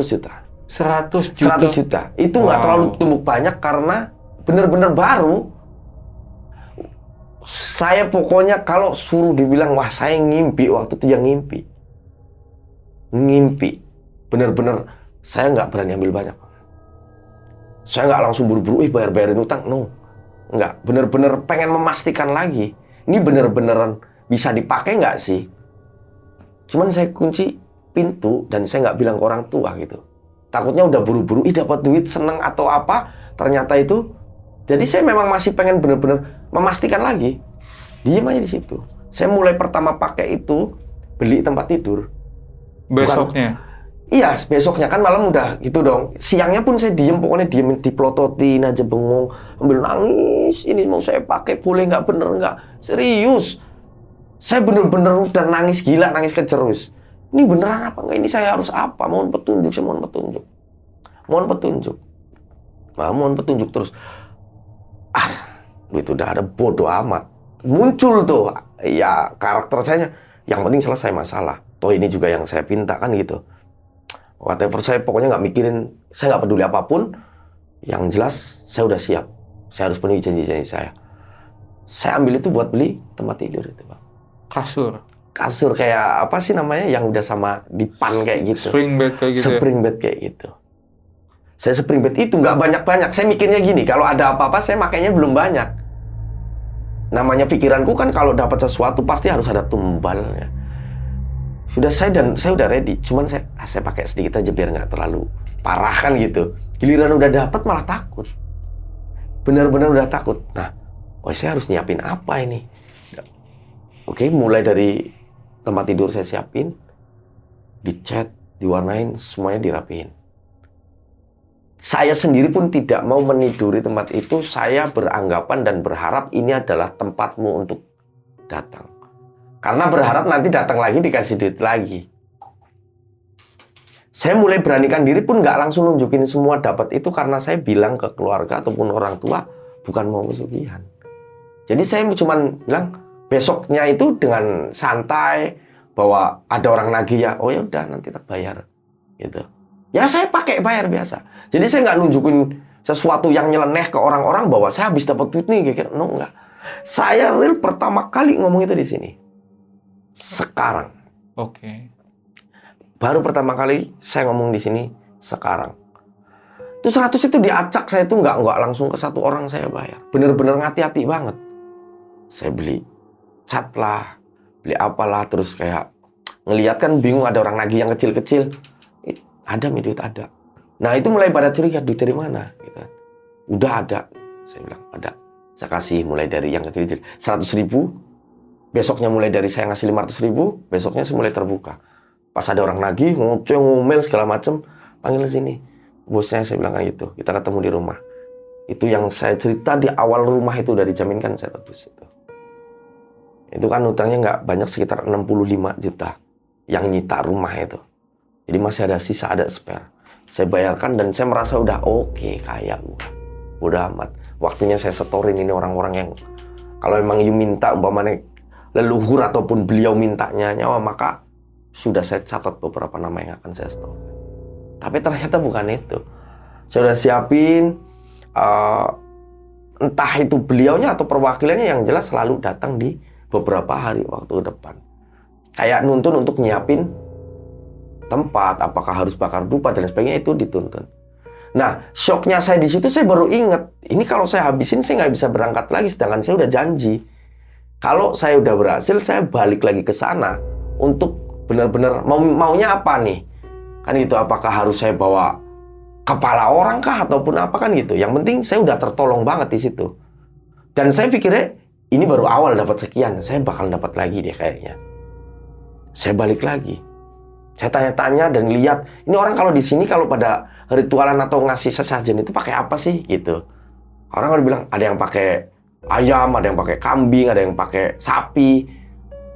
juta. 100 juta. Itu nggak terlalu tumbuk banyak karena bener-bener baru. Saya pokoknya kalau suruh dibilang, wah saya ngimpi, waktu itu yang ngimpi. Bener-bener saya nggak berani ambil banyak. Saya nggak langsung buru-buru, bayar-bayarin utang, no. Nggak, bener-bener pengen memastikan lagi. Ini bener-beneran bisa dipakai nggak sih? Cuman saya kunci pintu dan saya nggak bilang ke orang tua gitu. Takutnya udah buru-buru, dapat duit, seneng atau apa, ternyata itu. Jadi saya memang masih pengen bener-bener memastikan lagi. Diam aja di situ. Saya mulai pertama pakai itu, beli tempat tidur. Besoknya? Iya, besoknya kan malam udah gitu dong. Siangnya pun saya diem, pokoknya diem dipelototin aja bengong, ambil nangis. Ini mau saya pakai, boleh nggak, bener nggak? Serius. Saya bener-bener udah nangis gila, nangis kecerus. Ini beneran apa nggak? Ini saya harus apa? Mohon petunjuk, saya mohon petunjuk. Mohon petunjuk terus. Duit udah ada, bodoh amat. Muncul tuh, ya karakter saya. Yang penting selesai masalah. Toh ini juga yang saya pinta kan gitu. Whatever, saya pokoknya nggak mikirin, saya nggak peduli apapun. Yang jelas, saya udah siap. Saya harus penuhi janji-janji saya. Saya ambil itu buat beli tempat tidur itu, Bang. Kasur kayak apa sih namanya, yang udah sama dipan kayak gitu. Spring bed kayak gitu. Spring bed kayak gitu. Saya spring bed itu nggak banyak-banyak. Saya mikirnya gini, kalau ada apa-apa saya makainya belum banyak. Namanya pikiranku kan kalau dapat sesuatu pasti harus ada tumbalnya. Saya udah ready, cuman saya pakai sedikit aja biar nggak terlalu parah kan gitu. Giliran udah dapat malah takut. Benar-benar udah takut. Nah, saya harus nyiapin apa ini? Oke, mulai dari tempat tidur saya siapin, dicat, diwarnain, semuanya dirapiin. Saya sendiri pun tidak mau meniduri tempat itu. Saya beranggapan dan berharap ini adalah tempatmu untuk datang. Karena berharap nanti datang lagi dikasih duit lagi. Saya mulai beranikan diri pun nggak langsung nunjukin semua dapat itu karena saya bilang ke keluarga ataupun orang tua bukan mau pesugihan. Jadi saya cuma bilang besoknya itu dengan santai bahwa ada orang nagih ya, oh ya udah nanti tak bayar gitu. Ya saya pakai bayar biasa. Jadi saya nggak nunjukin sesuatu yang nyeleneh ke orang-orang bahwa saya habis dapat duit nih, kayak no, enggak. Saya real pertama kali ngomong itu di sini. Sekarang. Oke. Baru pertama kali saya ngomong di sini sekarang. Itu 100 itu diacak saya tuh nggak langsung ke satu orang saya bayar. Bener-bener hati-hati banget. Saya beli cat lah, beli apalah, terus kayak ngelihat kan bingung ada orang nagih yang kecil-kecil. Ada duit ada. Nah itu mulai pada curiga duit dari mana? Gitu. Udah ada. Saya bilang ada. Saya kasih mulai dari yang kecil-kecil 100.000. Besoknya mulai dari saya ngasih 500.000. Besoknya saya mulai terbuka. Pas ada orang nagih, ngoceh, ngomel segala macem, panggil sini. Bosnya saya bilang kayak gitu. Kita ketemu di rumah. Itu yang saya cerita di awal rumah itu udah dijaminkan saya tebus itu. Itu kan utangnya nggak banyak, sekitar 65 juta yang nyita rumah itu. Jadi masih ada sisa, ada spare. Saya bayarkan dan saya merasa udah oke, kaya gua. Udah amat. Waktunya saya setorin ini orang-orang yang kalau memang you minta umpamanya leluhur ataupun beliau mintanya nyawa, maka sudah saya catat beberapa nama yang akan saya setor. Tapi ternyata bukan itu. Saya udah siapin entah itu beliaunya atau perwakilannya, yang jelas selalu datang di beberapa hari waktu depan. Kayak nuntun untuk nyiapin tempat, apakah harus bakar dupa dan sebagainya, itu dituntun. Nah, shocknya saya di situ, saya baru ingat, ini kalau saya habisin saya nggak bisa berangkat lagi, sedangkan saya udah janji. Kalau saya udah berhasil, saya balik lagi ke sana untuk benar-benar maunya apa nih? Kan gitu, apakah harus saya bawa kepala orang kah ataupun apa kan gitu. Yang penting saya udah tertolong banget di situ. Dan saya pikirnya ini baru awal dapat sekian, saya bakal dapat lagi deh kayaknya. Saya balik lagi. Saya tanya-tanya dan lihat, ini orang kalau di sini kalau pada ritualan atau ngasih sesajen itu pakai apa sih gitu. Orang kalau bilang ada yang pakai ayam, ada yang pakai kambing, ada yang pakai sapi.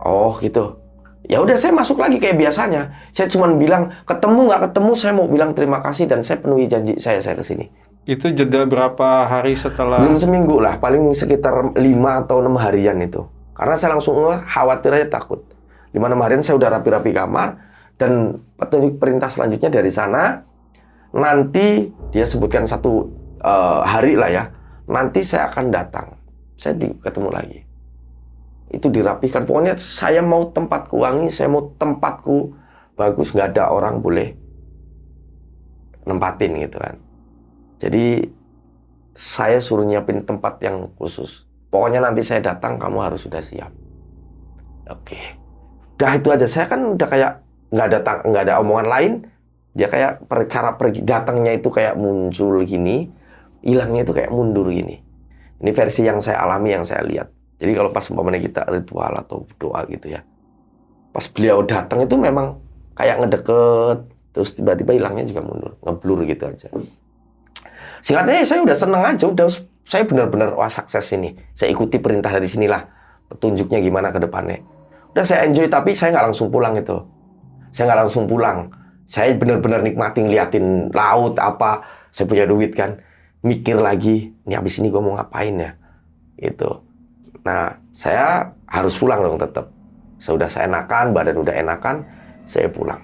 Oh gitu. Ya udah saya masuk lagi kayak biasanya. Saya cuma bilang ketemu nggak ketemu, saya mau bilang terima kasih dan saya penuhi janji saya kesini. Itu jeda berapa hari setelah? Belum seminggu lah, paling sekitar 5 atau 6 harian itu. Karena saya langsung khawatir aja, takut. 5-6 harian saya udah rapi-rapi kamar. Dan petunjuk perintah selanjutnya dari sana, nanti dia sebutkan satu hari lah ya, nanti saya akan datang, saya ketemu lagi. Itu dirapikan, pokoknya saya mau tempatku wangi, saya mau tempatku bagus, nggak ada orang boleh nempatin gitu kan. Jadi saya suruh nyiapin tempat yang khusus. Pokoknya nanti saya datang, kamu harus sudah siap. Oke, udah itu aja. Saya kan udah kayak nggak ada omongan lain. Dia kayak cara pergi datangnya itu kayak muncul gini, hilangnya itu kayak mundur gini. Ini versi yang saya alami, yang saya lihat. Jadi kalau pas umpamanya kita ritual atau doa gitu ya, pas beliau datang itu memang kayak ngedeket, terus tiba-tiba hilangnya juga mundur, ngeblur gitu aja. Singkatnya saya udah seneng aja, udah saya benar-benar wah sukses ini. Saya ikuti perintah dari sinilah, petunjuknya gimana ke depannya. Udah saya enjoy, tapi saya nggak langsung pulang itu. Saya nggak langsung pulang. Saya benar-benar nikmatin, liatin laut apa. Saya punya duit kan. Mikir lagi, ini habis ini gue mau ngapain ya. Gitu. Nah, saya harus pulang dong tetap. Sudah saya enakan, badan udah enakan, saya pulang.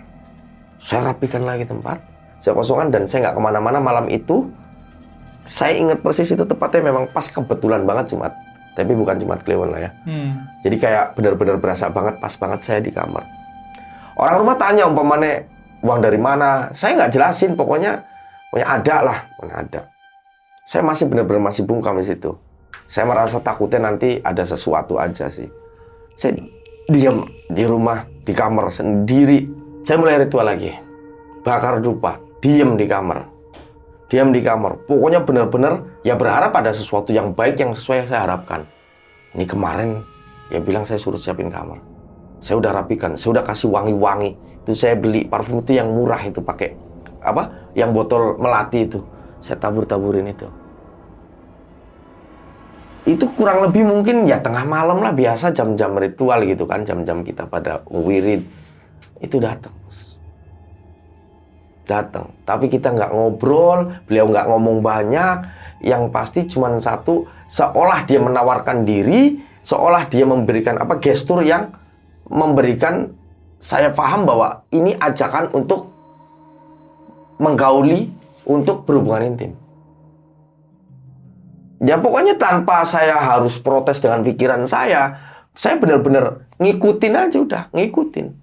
Saya rapikan lagi tempat, saya kosongkan dan saya nggak kemana-mana malam itu. Saya ingat persis itu tepatnya memang pas kebetulan banget Jumat. Tapi bukan Jumat Kliwon lah ya. Jadi kayak benar-benar berasa banget, pas banget saya di kamar. Orang rumah tanya umpamanya uang dari mana, saya nggak jelasin, pokoknya Pokoknya ada lah, pokoknya ada. Saya masih benar-benar masih bungkam di situ. Saya merasa takutnya nanti ada sesuatu aja sih. Saya diam di rumah, di kamar sendiri. Saya mulai ritual lagi. Bakar dupa, diam di kamar. Diam di kamar. Pokoknya benar-benar ya berharap ada sesuatu yang baik yang sesuai yang saya harapkan. Ini kemarin dia bilang saya suruh siapin kamar. Saya udah rapikan, saya udah kasih wangi-wangi. Itu saya beli parfum itu yang murah itu pakai apa? Yang botol melati itu. Saya tabur-taburin itu. Itu kurang lebih mungkin ya tengah malam lah, biasa jam-jam ritual gitu kan, jam-jam kita pada wirid. Itu datang. Tapi kita nggak ngobrol, beliau nggak ngomong banyak. Yang pasti cuma satu, seolah dia menawarkan diri, seolah dia memberikan apa gestur yang memberikan saya paham bahwa ini ajakan untuk menggauli, untuk berhubungan intim. Ya pokoknya tanpa saya harus protes dengan pikiran saya benar-benar ngikutin aja udah, ngikutin.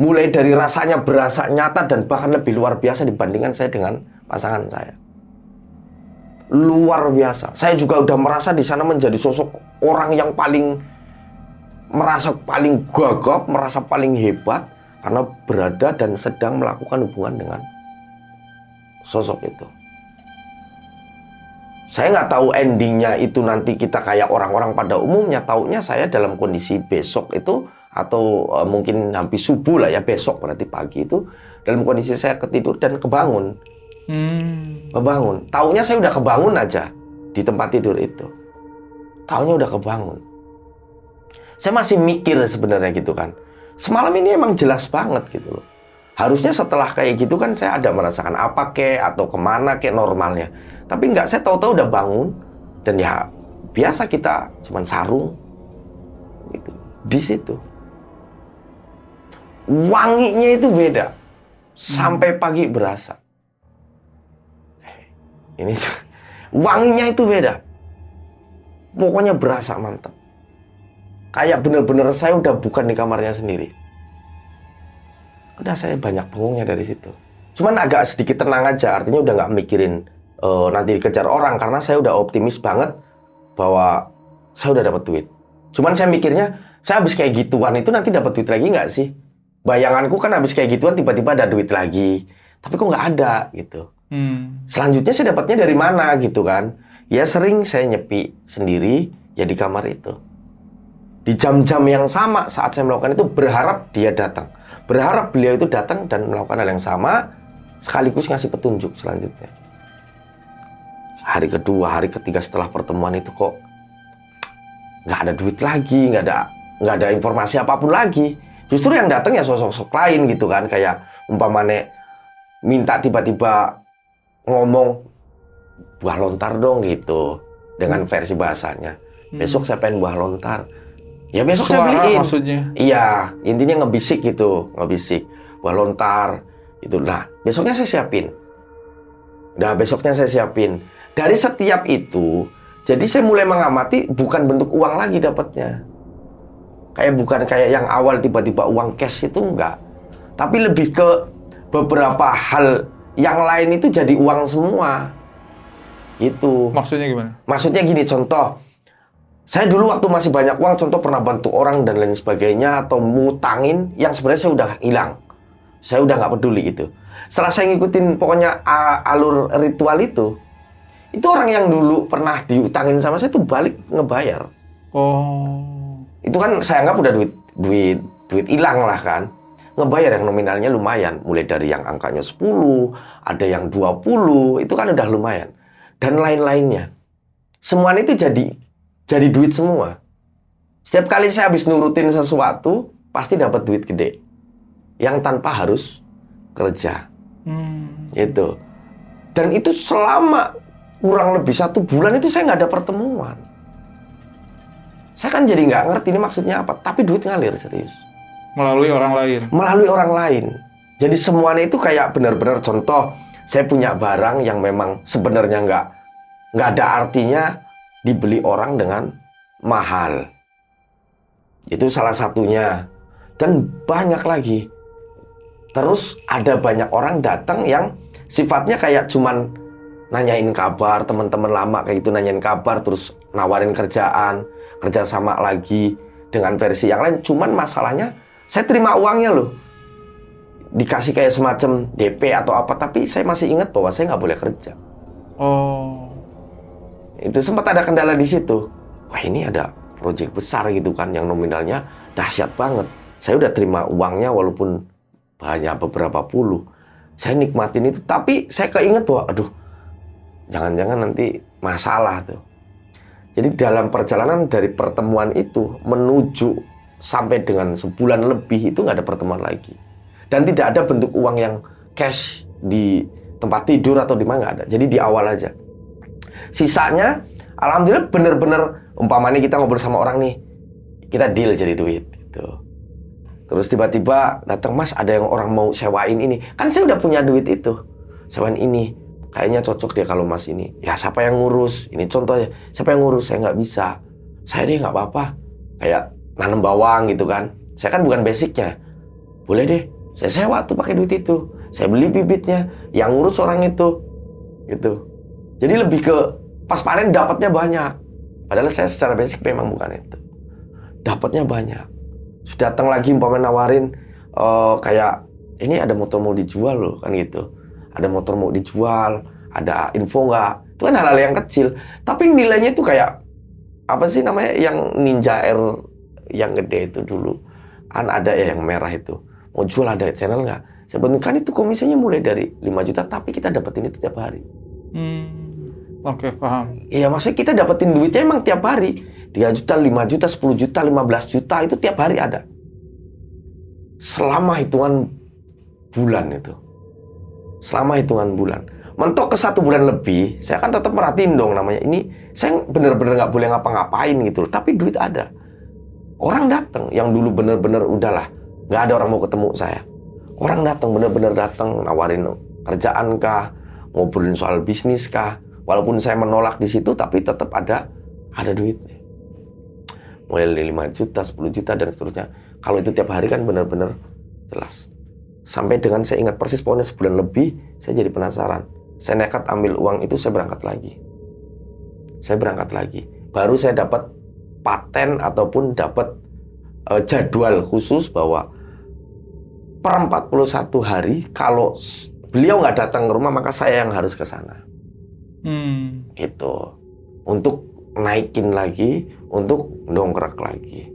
Mulai dari rasanya berasa nyata dan bahkan lebih luar biasa dibandingkan saya dengan pasangan saya. Luar biasa. Saya juga udah merasa di sana menjadi sosok orang yang merasa paling gagap, merasa paling hebat karena berada dan sedang melakukan hubungan dengan sosok itu. Saya nggak tahu endingnya itu nanti kita kayak orang-orang pada umumnya. Taunya saya dalam kondisi besok itu atau mungkin habis subuh lah ya, besok berarti pagi itu dalam kondisi saya ketidur dan kebangun. Kebangun. Taunya saya udah kebangun aja di tempat tidur itu. Taunya udah kebangun. Saya masih mikir sebenarnya gitu kan. Semalam ini emang jelas banget gitu loh. Harusnya setelah kayak gitu kan saya ada merasakan apa kek atau kemana kek normalnya. Tapi enggak, saya tahu-tahu udah bangun dan ya biasa kita cuman sarung gitu. Di situ wanginya itu beda sampai pagi berasa. Ini wanginya itu beda. Pokoknya berasa mantap. Kayak bener-bener saya udah bukan di kamarnya sendiri. Udah saya banyak bengongnya dari situ. Cuman agak sedikit tenang aja, artinya udah nggak mikirin nanti dikejar orang karena saya udah optimis banget bahwa saya udah dapat duit. Cuman saya mikirnya, saya habis kayak gituan itu nanti dapat duit lagi nggak sih? Bayanganku kan habis kayak gituan tiba-tiba ada duit lagi, tapi kok nggak ada gitu. Selanjutnya saya dapatnya dari mana gitu kan? Ya sering saya nyepi sendiri ya di kamar itu. Di jam-jam yang sama saat saya melakukan itu berharap dia datang. Berharap beliau itu datang dan melakukan hal yang sama sekaligus ngasih petunjuk selanjutnya. Hari kedua, hari ketiga setelah pertemuan itu kok nggak ada duit lagi, nggak ada informasi apapun lagi. Justru yang datang ya sosok-sosok lain gitu kan, kayak umpamane minta tiba-tiba ngomong buah lontar dong gitu dengan versi bahasanya. Besok saya pengen buah lontar. Ya besok Suara saya beliin. maksudnya? Iya, intinya ngebisik gitu, ngebisik buah lontar gitu. Nah, besoknya saya siapin. Dari setiap itu, jadi saya mulai mengamati bukan bentuk uang lagi dapatnya. Bukan kayak yang awal tiba-tiba uang cash itu enggak. Tapi lebih ke beberapa hal yang lain itu jadi uang semua. Itu. Maksudnya gimana? Maksudnya gini, contoh. Saya dulu waktu masih banyak uang, contoh pernah bantu orang dan lain sebagainya, atau ngutangin yang sebenarnya saya udah hilang. Saya udah nggak peduli gitu. Setelah saya ngikutin pokoknya alur ritual itu orang yang dulu pernah diutangin sama saya tuh balik ngebayar. Oh. Itu kan saya anggap udah duit hilang lah kan. Ngebayar yang nominalnya lumayan. Mulai dari yang angkanya 10, ada yang 20, itu kan udah lumayan. Dan lain-lainnya. Semuanya itu jadi duit semua. Setiap kali saya habis nurutin sesuatu, pasti dapat duit gede. Yang tanpa harus kerja. Itu. Dan itu selama kurang lebih 1 bulan itu saya nggak ada pertemuan. Saya kan jadi nggak ngerti ini maksudnya apa. Tapi duit ngalir serius. Melalui orang lain? Melalui orang lain. Jadi semuanya itu kayak benar-benar contoh. Saya punya barang yang memang sebenarnya nggak ada artinya dibeli orang dengan mahal. Itu salah satunya. Dan banyak lagi. Terus ada banyak orang datang yang sifatnya kayak cuman nanyain kabar teman-teman lama kayak gitu, nanyain kabar terus nawarin kerjaan, kerja sama lagi dengan versi yang lain. Cuman masalahnya saya terima uangnya loh, dikasih kayak semacam DP atau apa, tapi saya masih ingat bahwa saya nggak boleh kerja. Oh. Itu sempat ada kendala di situ. Wah, ini ada proyek besar gitu kan yang nominalnya dahsyat banget. Saya udah terima uangnya walaupun banyak beberapa puluh. Saya nikmatin itu, tapi saya keinget bahwa aduh, jangan-jangan nanti masalah tuh. Jadi dalam perjalanan dari pertemuan itu menuju sampai dengan sebulan lebih itu nggak ada pertemuan lagi. Dan tidak ada bentuk uang yang cash di tempat tidur atau di mana, nggak ada. Jadi di awal aja. Sisanya, alhamdulillah bener-bener umpamanya kita ngobrol sama orang nih, kita deal jadi duit gitu. Terus tiba-tiba datang, Mas, ada yang orang mau sewain ini. Kan saya udah punya duit itu, sewain ini. Kayaknya cocok dia kalau Mas ini. Ya siapa yang ngurus? Ini contohnya, siapa yang ngurus? Saya nggak bisa. Saya deh nggak apa-apa. Kayak nanam bawang gitu kan. Saya kan bukan basicnya. Boleh deh, saya sewa tuh pakai duit itu. Saya beli bibitnya, yang ngurus orang itu. Gitu. Jadi lebih ke pas panen dapatnya banyak. Padahal saya secara basic memang bukan itu. Dapatnya banyak. Sudah datang lagi umpamanya nawarin kayak ini ada motor mau dijual loh kan gitu. Ada motor mau dijual, ada info nggak? Itu kan hal-hal yang kecil. Tapi nilainya itu kayak apa sih namanya yang Ninja R yang gede itu dulu. Kan ada ya yang merah itu. Mau jual ada channel nggak? Sebenarnya kan itu komisinya mulai dari 5 juta, tapi kita dapetin itu tiap hari. Oke, paham. Iya, maksudnya kita dapetin duitnya emang tiap hari. 3 juta, 5 juta, 10 juta, 15 juta itu tiap hari ada. Selama hitungan bulan itu. Selama hitungan bulan. Mentok ke 1 bulan lebih, saya kan tetap merhatiin dong namanya. Ini saya bener-bener nggak boleh ngapa-ngapain gitu loh. Tapi duit ada. Orang datang yang dulu bener-bener udahlah, nggak ada orang mau ketemu saya. Orang datang, bener-bener datang nawarin kerjaan kah, ngobrolin soal bisnis kah. Walaupun saya menolak di situ, tapi tetap ada duitnya. Mulai dari 5 juta, 10 juta, dan seterusnya. Kalau itu tiap hari kan benar-benar jelas. Sampai dengan saya ingat persis, pokoknya sebulan lebih, saya jadi penasaran. Saya nekat ambil uang itu, saya berangkat lagi. Baru saya dapat paten ataupun dapat jadwal khusus bahwa per 41 hari, kalau beliau nggak datang ke rumah, maka saya yang harus ke sana. Gitu. Untuk naikin lagi, untuk dongkrak lagi.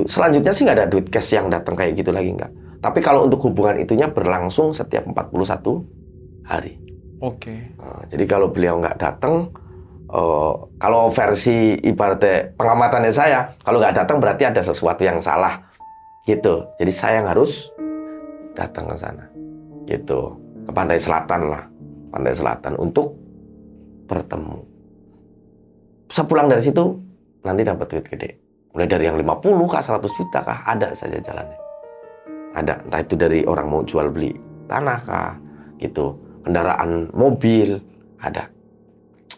Selanjutnya sih nggak ada duit cash yang datang kayak gitu lagi, nggak. Tapi kalau untuk hubungan itunya berlangsung setiap 41 hari. Oke. Nah, jadi kalau beliau nggak datang, kalau versi ibaratnya pengamatannya saya, kalau nggak datang berarti ada sesuatu yang salah. Gitu. Jadi saya yang harus datang ke sana. Gitu. Ke Pantai Selatan lah. Pantai Selatan untuk bertemu. Sepulang dari situ, nanti dapat duit gede. Mulai dari yang 50 kah, 100 juta kah, ada saja jalannya. Ada, entah itu dari orang mau jual beli tanah kah, gitu. Kendaraan mobil, ada.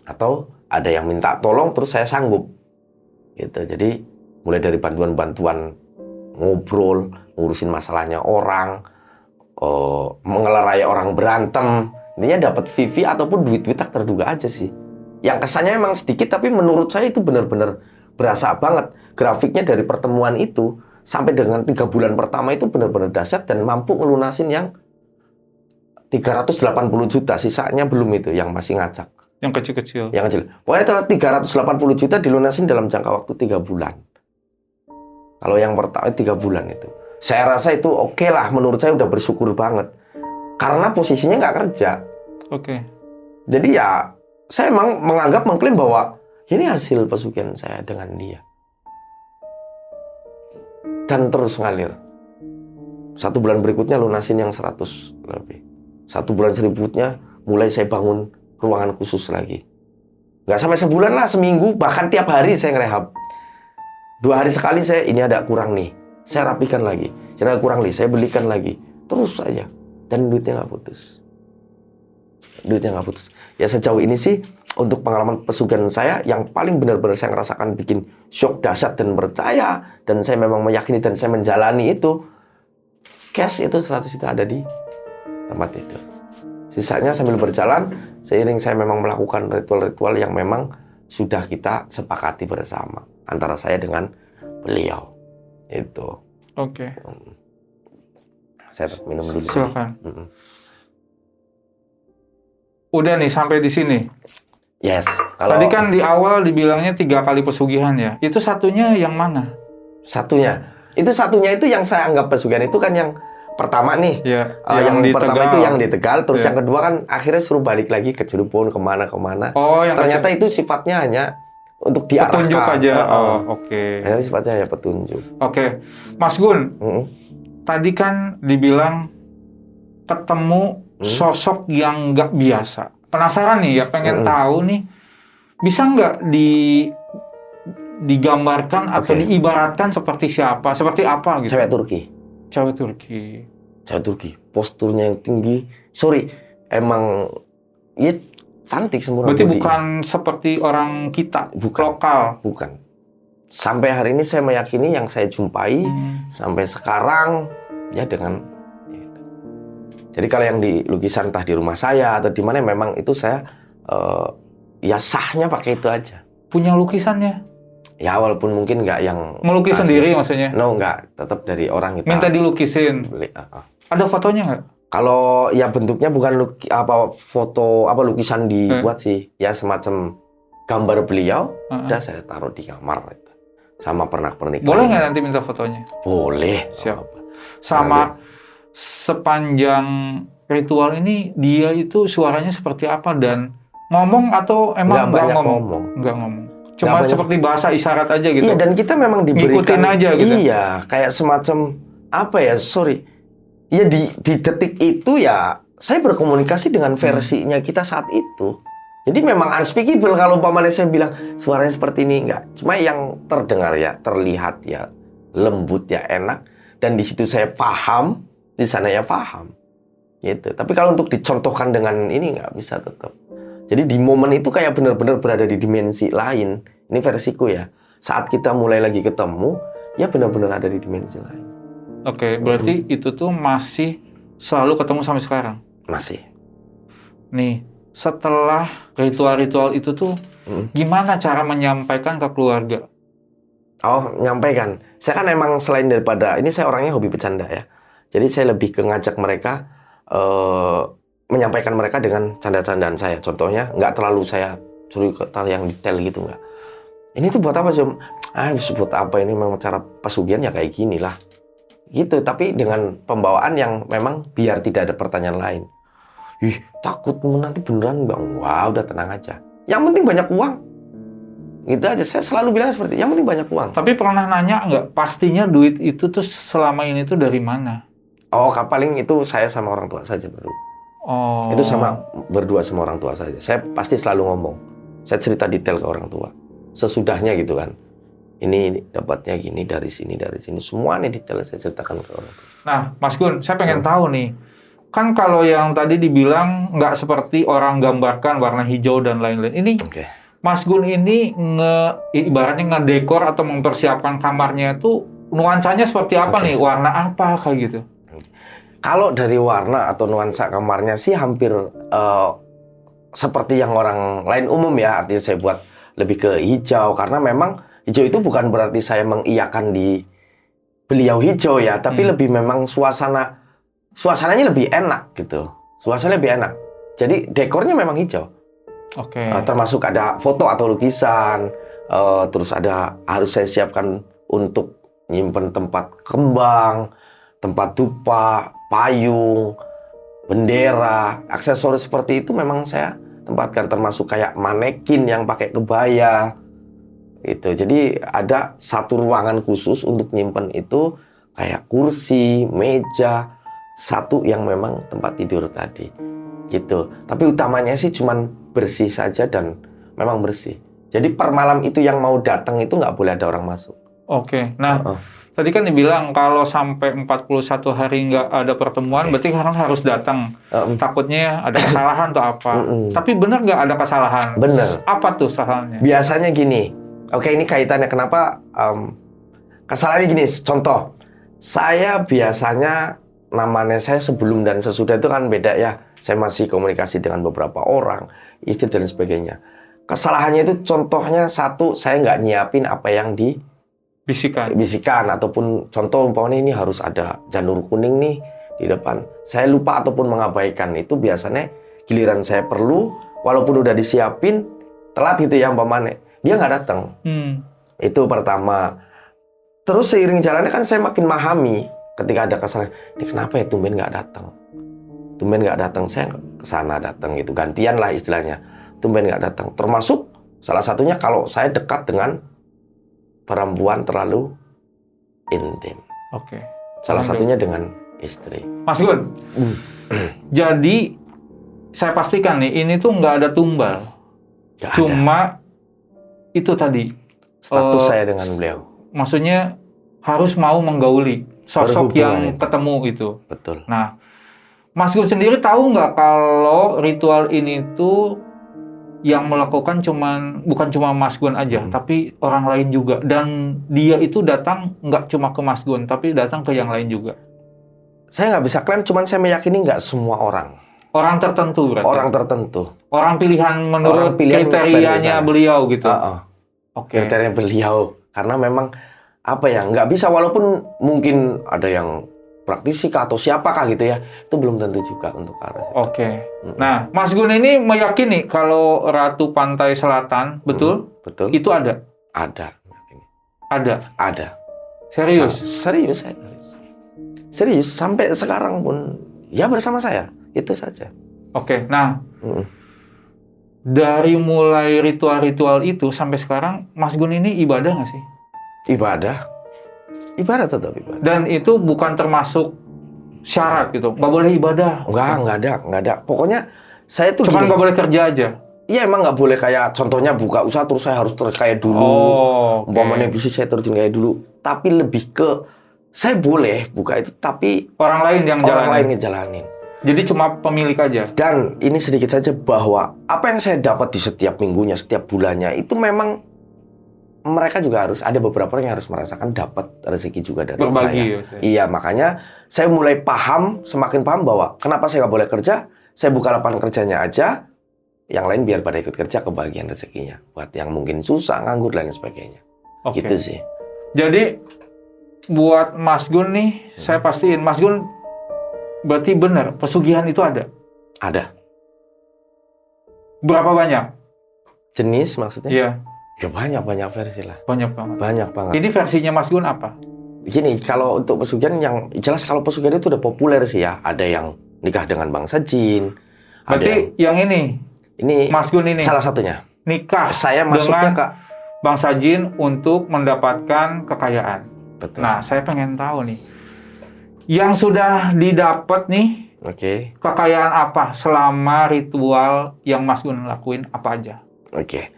Atau ada yang minta tolong, terus saya sanggup. Gitu. Jadi, mulai dari bantuan-bantuan ngobrol, ngurusin masalahnya orang, mengelerai orang berantem. Intinya dapat VV ataupun duit-duit tak terduga aja sih. Yang kesannya emang sedikit, tapi menurut saya itu benar-benar berasa banget. Grafiknya dari pertemuan itu sampai dengan 3 bulan pertama itu benar-benar dahsyat dan mampu ngelunasin yang 380 juta. Sisanya belum itu, yang masih ngacak. Yang kecil-kecil. Yang kecil. Pokoknya 380 juta dilunasin dalam jangka waktu 3 bulan. Kalau yang pertama 3 bulan itu. Saya rasa itu oke lah, menurut saya udah bersyukur banget. Karena posisinya nggak kerja. Oke. Jadi ya, saya emang mengklaim bahwa ini hasil pesugihan saya dengan dia. Dan terus ngalir. 1 bulan berikutnya lunasin yang 100 lebih. 1 bulan berikutnya mulai saya bangun ruangan khusus lagi. Nggak sampai sebulan lah, seminggu, bahkan tiap hari saya ngerehab. 2 hari sekali saya, ini ada kurang nih. Saya rapikan lagi. Ini ada kurang nih, saya belikan lagi. Terus saja. Dan duitnya nggak putus. Ya sejauh ini sih, untuk pengalaman pesugihan saya, yang paling benar-benar saya ngerasakan bikin shock, dahsyat, dan percaya, dan saya memang meyakini dan saya menjalani itu, cash itu 100 juta ada di tempat itu. Sisanya sambil berjalan, seiring saya memang melakukan ritual-ritual yang memang sudah kita sepakati bersama antara saya dengan beliau. Itu. Oke. Saya minum dulu. Silakan. Udah nih sampai di sini. Yes. Tadi kan di awal dibilangnya 3 kali pesugihan ya. Itu satunya yang mana? Satunya itu yang saya anggap pesugihan itu kan yang pertama nih. Ya, yang di pertama Tegal. itu yang di Tegal, terus Ya. yang kedua kan akhirnya suruh balik lagi ke Cirebon kemana. Oh, yang Ternyata itu sifatnya hanya untuk diarahkan. petunjuk aja. Oh, oke. Akhirnya sifatnya hanya petunjuk. Oke. Mas Gun, Mm-mm. tadi kan dibilang ketemu sosok yang nggak biasa. Penasaran nih ya, pengen tahu nih, bisa nggak digambarkan atau Oke. diibaratkan seperti siapa, seperti apa gitu? Cewek Turki. Cewek Turki. Cewek Turki. Posturnya yang tinggi. Sorry, emang ya cantik sempurna. Berarti body. bukan seperti orang kita, Bukan. lokal. Bukan. Sampai hari ini saya meyakini yang saya jumpai sampai sekarang ya dengan itu. Jadi kalau yang di lukisan entah di rumah saya atau di mana memang itu saya ya sahnya pakai itu aja. Punya lukisannya? Ya walaupun mungkin nggak yang Melukis asli. sendiri maksudnya? No, nggak, tetap dari orang kita Minta dilukisin. beli. Ada fotonya nggak? Kalau ya bentuknya bukan foto lukisan dibuat sih, ya semacam gambar beliau. Udah saya taruh di kamar itu. Sama pernak-pernik. Boleh lainnya. nggak nanti minta fotonya? Boleh. Siap. Sama sepanjang ritual ini dia itu suaranya seperti apa dan ngomong atau emang nggak banyak ngomong? Nggak ngomong. Cuma banyak. seperti bahasa isyarat aja gitu. Iya, dan kita memang diberikan Ngikutin aja gitu. Iya, kayak semacam apa ya? Sorry. Ya di detik itu ya saya berkomunikasi dengan versinya kita saat itu. Jadi memang unspeakable kalau umpamanya saya bilang suaranya seperti ini, enggak. Cuma yang terdengar ya, terlihat ya lembut ya, enak, dan di situ saya paham, di sana ya paham. Gitu. Tapi kalau untuk dicontohkan dengan ini nggak bisa tetap. Jadi di momen itu kayak benar-benar berada di dimensi lain. Ini versiku ya. Saat kita mulai lagi ketemu, ya benar-benar ada di dimensi lain. Oke, berarti itu tuh masih selalu ketemu sampai sekarang? Masih. Nih, setelah ritual-ritual itu tuh, gimana cara menyampaikan ke keluarga? Oh, nyampaikan. Saya kan emang selain daripada, ini saya orangnya hobi bercanda ya. Jadi saya lebih ke ngajak mereka, menyampaikan mereka dengan canda-candaan saya. Contohnya, nggak terlalu saya suruh yang detail gitu, nggak. Ini tuh buat apa, Jom? Buat apa ini? Memang cara pesugihan ya kayak gini lah. Gitu, tapi dengan pembawaan yang memang biar tidak ada pertanyaan lain. Ih, takut nanti beneran Bang. Wah, udah tenang aja. Yang penting banyak uang. Gitu aja, saya selalu bilang seperti itu. Yang penting banyak uang. Tapi pernah nanya nggak, pastinya duit itu tuh selama ini tuh dari mana? Oh, paling itu saya sama orang tua saja berdua. Oh. Itu sama berdua sama orang tua saja. Saya pasti selalu ngomong. Saya cerita detail ke orang tua. Sesudahnya gitu kan. Ini dapatnya gini dari sini. Semua nih detail saya ceritakan ke orang tua. Nah, Mas Gun, saya pengen tahu nih. Kan kalau yang tadi dibilang nggak seperti orang gambarkan warna hijau dan lain-lain. Ini Mas Gun ini ibaratnya ngedekor atau mempersiapkan kamarnya itu nuansanya seperti apa nih? Warna apa kayak gitu? Kalau dari warna atau nuansa kamarnya sih hampir seperti yang orang lain umum ya. Artinya saya buat lebih ke hijau karena memang hijau itu bukan berarti saya mengiyakan di beliau hijau ya, tapi lebih memang suasananya lebih enak gitu. Suasananya lebih enak. Jadi dekornya memang hijau. Oke. Termasuk ada foto atau lukisan, terus harus saya siapkan untuk nyimpen tempat kembang, tempat dupa, payung, bendera, aksesoris seperti itu memang saya tempatkan, termasuk kayak manekin yang pakai kebaya. Itu. Jadi ada satu ruangan khusus untuk nyimpen itu kayak kursi, meja, satu yang memang tempat tidur tadi. Gitu. Tapi utamanya sih cuman bersih saja dan memang bersih. Jadi per malam itu yang mau datang itu nggak boleh ada orang masuk. Oke. Nah, tadi kan dibilang kalau sampai 41 hari nggak ada pertemuan, berarti orang harus datang. Takutnya ada kesalahan atau apa. Tapi benar nggak ada kesalahan? Benar. Apa tuh kesalahannya? Biasanya gini. Oke, ini kaitannya kenapa kesalahannya gini. Contoh, saya biasanya namanya saya sebelum dan sesudah itu kan beda ya. Saya masih komunikasi dengan beberapa orang, istri dan sebagainya. Kesalahannya itu contohnya satu, saya nggak nyiapin apa yang Bisikan. ataupun contoh umpamanya ini harus ada janur kuning nih di depan. Saya lupa ataupun mengabaikan itu biasanya giliran saya perlu, walaupun udah disiapin, telat gitu ya umpamanya, dia nggak datang. Itu pertama. Terus seiring jalannya kan saya makin memahami ketika ada kesalahan, ini kenapa ya tumben nggak datang? Tumben nggak datang, saya ke sana datang gitu, gantian lah istilahnya. Tumben nggak datang. Termasuk salah satunya kalau saya dekat dengan perempuan terlalu intim. Oke. Salah satunya dengan istri. Mas Gun, jadi saya pastikan nih, ini tuh nggak ada tumbal. Nggak Cuma ada. itu tadi, Status saya dengan beliau. maksudnya harus mau menggauli sosok Berhubungan yang itu. ketemu itu. Betul. Nah, Mas Gun sendiri tahu nggak kalau ritual ini tuh yang melakukan bukan cuma Mas Gun aja, tapi orang lain juga. Dan dia itu datang nggak cuma ke Mas Gun, tapi datang ke yang lain juga. Saya nggak bisa klaim, cuman saya meyakini nggak semua orang. Orang tertentu berarti. Orang tertentu. Orang pilihan menurut Orang pilihan kriterianya dari beliau gitu. Oke. Kriteria beliau. Karena memang apa ya, nggak bisa, walaupun mungkin ada yang praktisi kah atau siapakah gitu ya, itu belum tentu juga untuk arah situ. Oke. Nah, Mas Gun ini meyakini kalau Ratu Pantai Selatan, betul? Betul. Itu ada? Ada. Ada. Serius? Serius. Serius. Sampai sekarang pun ya bersama saya. Itu saja. Oke. Nah, dari mulai ritual-ritual itu sampai sekarang, Mas Gun ini ibadah nggak sih? Ibadah tetap ibadah. Dan itu bukan termasuk syarat gitu, nggak boleh ibadah. Enggak ada. Pokoknya saya tuh Cuman gini. nggak boleh kerja aja. Iya, emang nggak boleh kayak contohnya buka usaha terus saya harus terus kayak dulu. Oke. Umpamanya bisnis saya terusin kayak dulu. Tapi lebih ke saya boleh buka itu, tapi Orang lain yang orang jalanin. lain ngejalanin. Jadi cuma pemilik aja. Dan ini sedikit saja bahwa apa yang saya dapat di setiap minggunya, setiap bulannya itu memang mereka juga harus, ada beberapa orang yang harus merasakan dapat rezeki juga dari Berbagi saya. ya. Iya, makanya saya mulai semakin paham bahwa kenapa saya nggak boleh kerja, saya buka lapangan kerjanya aja, yang lain biar pada ikut kerja kebagian rezekinya. Buat yang mungkin susah, nganggur, dan sebagainya. Oke. Gitu sih. Jadi buat Mas Gun nih, saya pastiin Mas Gun berarti benar pesugihan itu ada. Ada. Berapa banyak? Jenis maksudnya? Iya, Ya banyak versi lah. banyak banget. Banyak banget. Ini versinya Mas Gun apa? Gini, kalau untuk pesugihan yang jelas, kalau pesugihan itu udah populer sih ya. Ada yang nikah dengan bangsa jin. Berarti yang ini, Ini Mas Gun ini salah satunya. nikah Saya masuknya dengan ke bangsa jin untuk mendapatkan kekayaan. betul. Nah, saya pengen tahu nih, yang sudah didapat nih Oke. kekayaan apa selama ritual yang Mas Gun lakuin apa aja? Oke.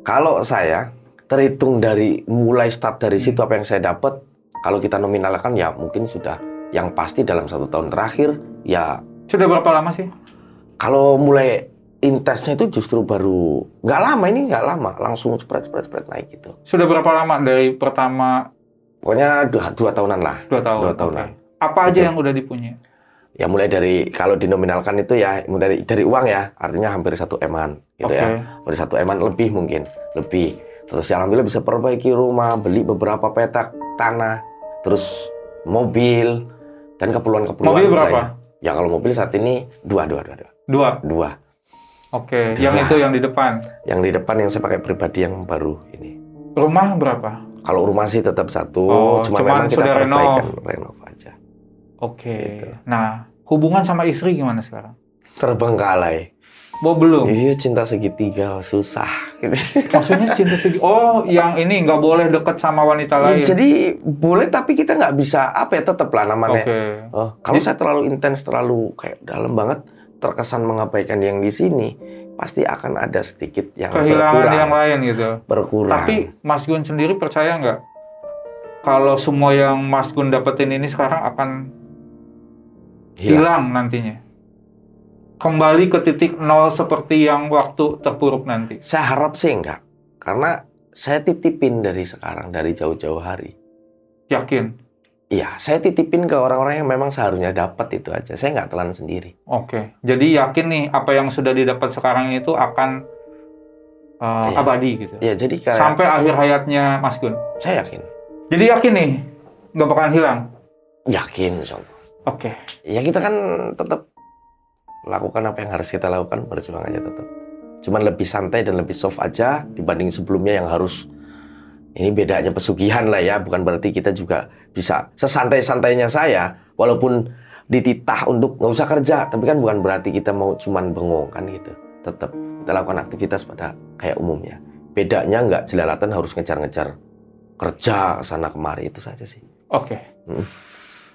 Kalau saya terhitung dari mulai start dari situ apa yang saya dapat, kalau kita nominalkan ya mungkin sudah yang pasti dalam 1 tahun terakhir ya. Sudah berapa lama sih? Kalau mulai intensnya itu justru baru nggak lama, langsung spread naik gitu. Sudah berapa lama dari pertama? Pokoknya 2 tahunan lah. 2 tahun. 2 tahunan. Oke. Apa aja Betul. yang udah dipunya? Ya mulai dari, kalau dinominalkan itu ya dari uang ya, artinya hampir 1 M-an gitu Oke. ya. Hampir 1 M-an lebih mungkin, lebih. Terus ya alhamdulillah bisa perbaiki rumah, beli beberapa petak tanah, terus mobil, dan keperluan-keperluan. Mobil lah berapa? Ya kalau mobil saat ini 2. 2. Oke, yang Dua. itu yang di depan. Yang di depan yang saya pakai pribadi yang baru ini. Rumah berapa? Kalau rumah sih tetap 1, Oh, cuma cuman memang kita sudah perbaikan, renov aja. Oke. Gitu. Nah, hubungan sama istri gimana sekarang? Terbengkalai. Belum. Iya, cinta segitiga susah. Gitu. Maksudnya cinta segi. Oh, yang ini nggak boleh deket sama wanita Ya, lain. jadi boleh, tapi kita nggak bisa apa ya, tetap lah namanya. Oke. Kalau saya terlalu intens, terlalu kayak dalam banget, terkesan mengabaikan yang di sini, pasti akan ada sedikit yang Kehilangan berkurang. yang lain gitu. Berkurang. Tapi Mas Gun sendiri percaya nggak kalau semua yang Mas Gun dapetin ini sekarang akan hilang nantinya? Kembali ke titik nol seperti yang waktu terpuruk nanti. Saya harap sih enggak, karena saya titipin dari sekarang, dari jauh-jauh hari. Yakin? Iya, saya titipin ke orang-orang yang memang seharusnya dapat itu aja. Saya nggak telan sendiri. Oke. Jadi yakin nih apa yang sudah didapat sekarang itu akan Iya. abadi gitu. Iya, jadi kayak Sampai akhir hayatnya Mas Gun. saya yakin. Jadi yakin nih nggak bakalan hilang. Yakin, insya Allah. Oke. Ya kita kan tetap lakukan apa yang harus kita lakukan, berjuang aja tetap. Cuman lebih santai dan lebih soft aja dibanding sebelumnya yang harus. Ini bedanya pesugihan lah ya, bukan berarti kita juga bisa sesantai-santainya saya, walaupun dititah untuk nggak usah kerja, tapi kan bukan berarti kita mau cuman bengong kan gitu. Tetap kita lakukan aktivitas pada kayak umumnya. Bedanya nggak jelalatan harus ngejar-ngejar kerja sana kemari, itu saja sih. Oke.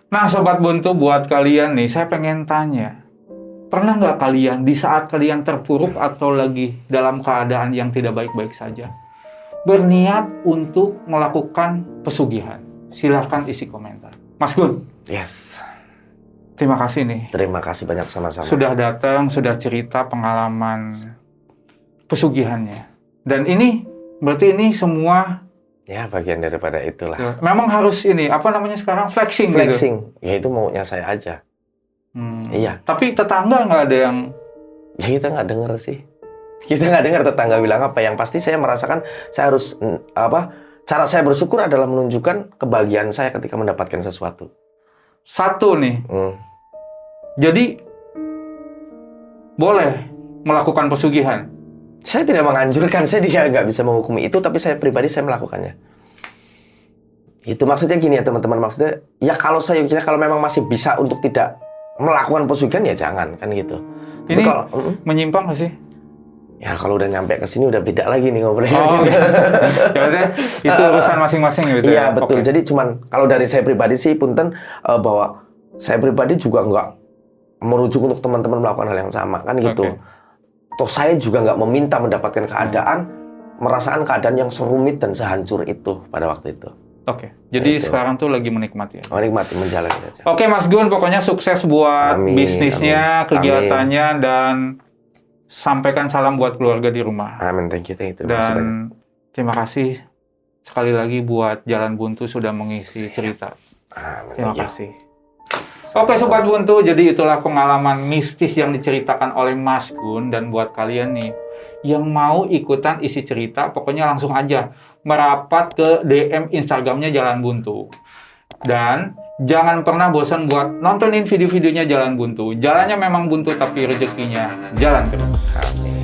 Nah, Sobat Buntu, buat kalian nih, saya pengen tanya. Pernah nggak kalian, di saat kalian terpuruk atau lagi dalam keadaan yang tidak baik-baik saja, berniat untuk melakukan pesugihan? Silahkan isi komentar. Mas Gun, Yes. terima kasih nih. Terima kasih banyak sama-sama. Sudah datang, sudah cerita pengalaman pesugihannya. Dan ini, berarti ini semua Ya, bagian daripada itulah. memang harus ini, apa namanya sekarang, flexing gitu. Flexing, ya itu maunya saya aja. Iya. Tapi tetangga nggak ada yang... Ya kita nggak dengar sih. Kita nggak dengar tetangga bilang apa. Yang pasti saya merasakan saya harus cara saya bersyukur adalah menunjukkan kebahagiaan saya ketika mendapatkan sesuatu. Satu nih, jadi boleh melakukan pesugihan. Saya tidak menganjurkan, saya dia nggak bisa menghukumi itu, tapi saya pribadi saya melakukannya. Itu maksudnya gini ya teman-teman, maksudnya ya kalau memang masih bisa untuk tidak melakukan pesugihan ya jangan kan gitu. Ini Tapi kalau menyimpang nggak sih? ya kalau udah nyampe ke sini udah beda lagi nih ngobrolnya. Oh, gitu. ya udah, itu urusan masing-masing gitu. Iya ya? betul. Oke. Jadi cuman kalau dari saya pribadi sih punten bahwa saya pribadi juga nggak merujuk untuk teman-teman melakukan hal yang sama kan gitu. Oke. Toh saya juga nggak meminta mendapatkan keadaan, merasakan keadaan yang serumit dan sehancur itu pada waktu itu. Oke, jadi Gitu. sekarang tuh lagi menikmati ya. Menikmati, menjalani saja. Oke Mas Gun, pokoknya sukses buat Amin, bisnisnya, amin. kegiatannya, dan sampaikan salam buat keluarga di rumah. Amin, thank you. Terima kasih banyak. Dan terima kasih sekali lagi buat Jalan Buntu sudah mengisi Siap. cerita. Amin, Terima thank you. kasih. Oke Sobat Buntu, jadi itulah pengalaman mistis yang diceritakan oleh Mas Gun. Dan buat kalian nih, yang mau ikutan isi cerita, pokoknya langsung aja merapat ke DM Instagramnya Jalan Buntu. Dan jangan pernah bosan buat nontonin video-videonya Jalan Buntu. Jalannya memang buntu, tapi rezekinya jalan terus. Amin.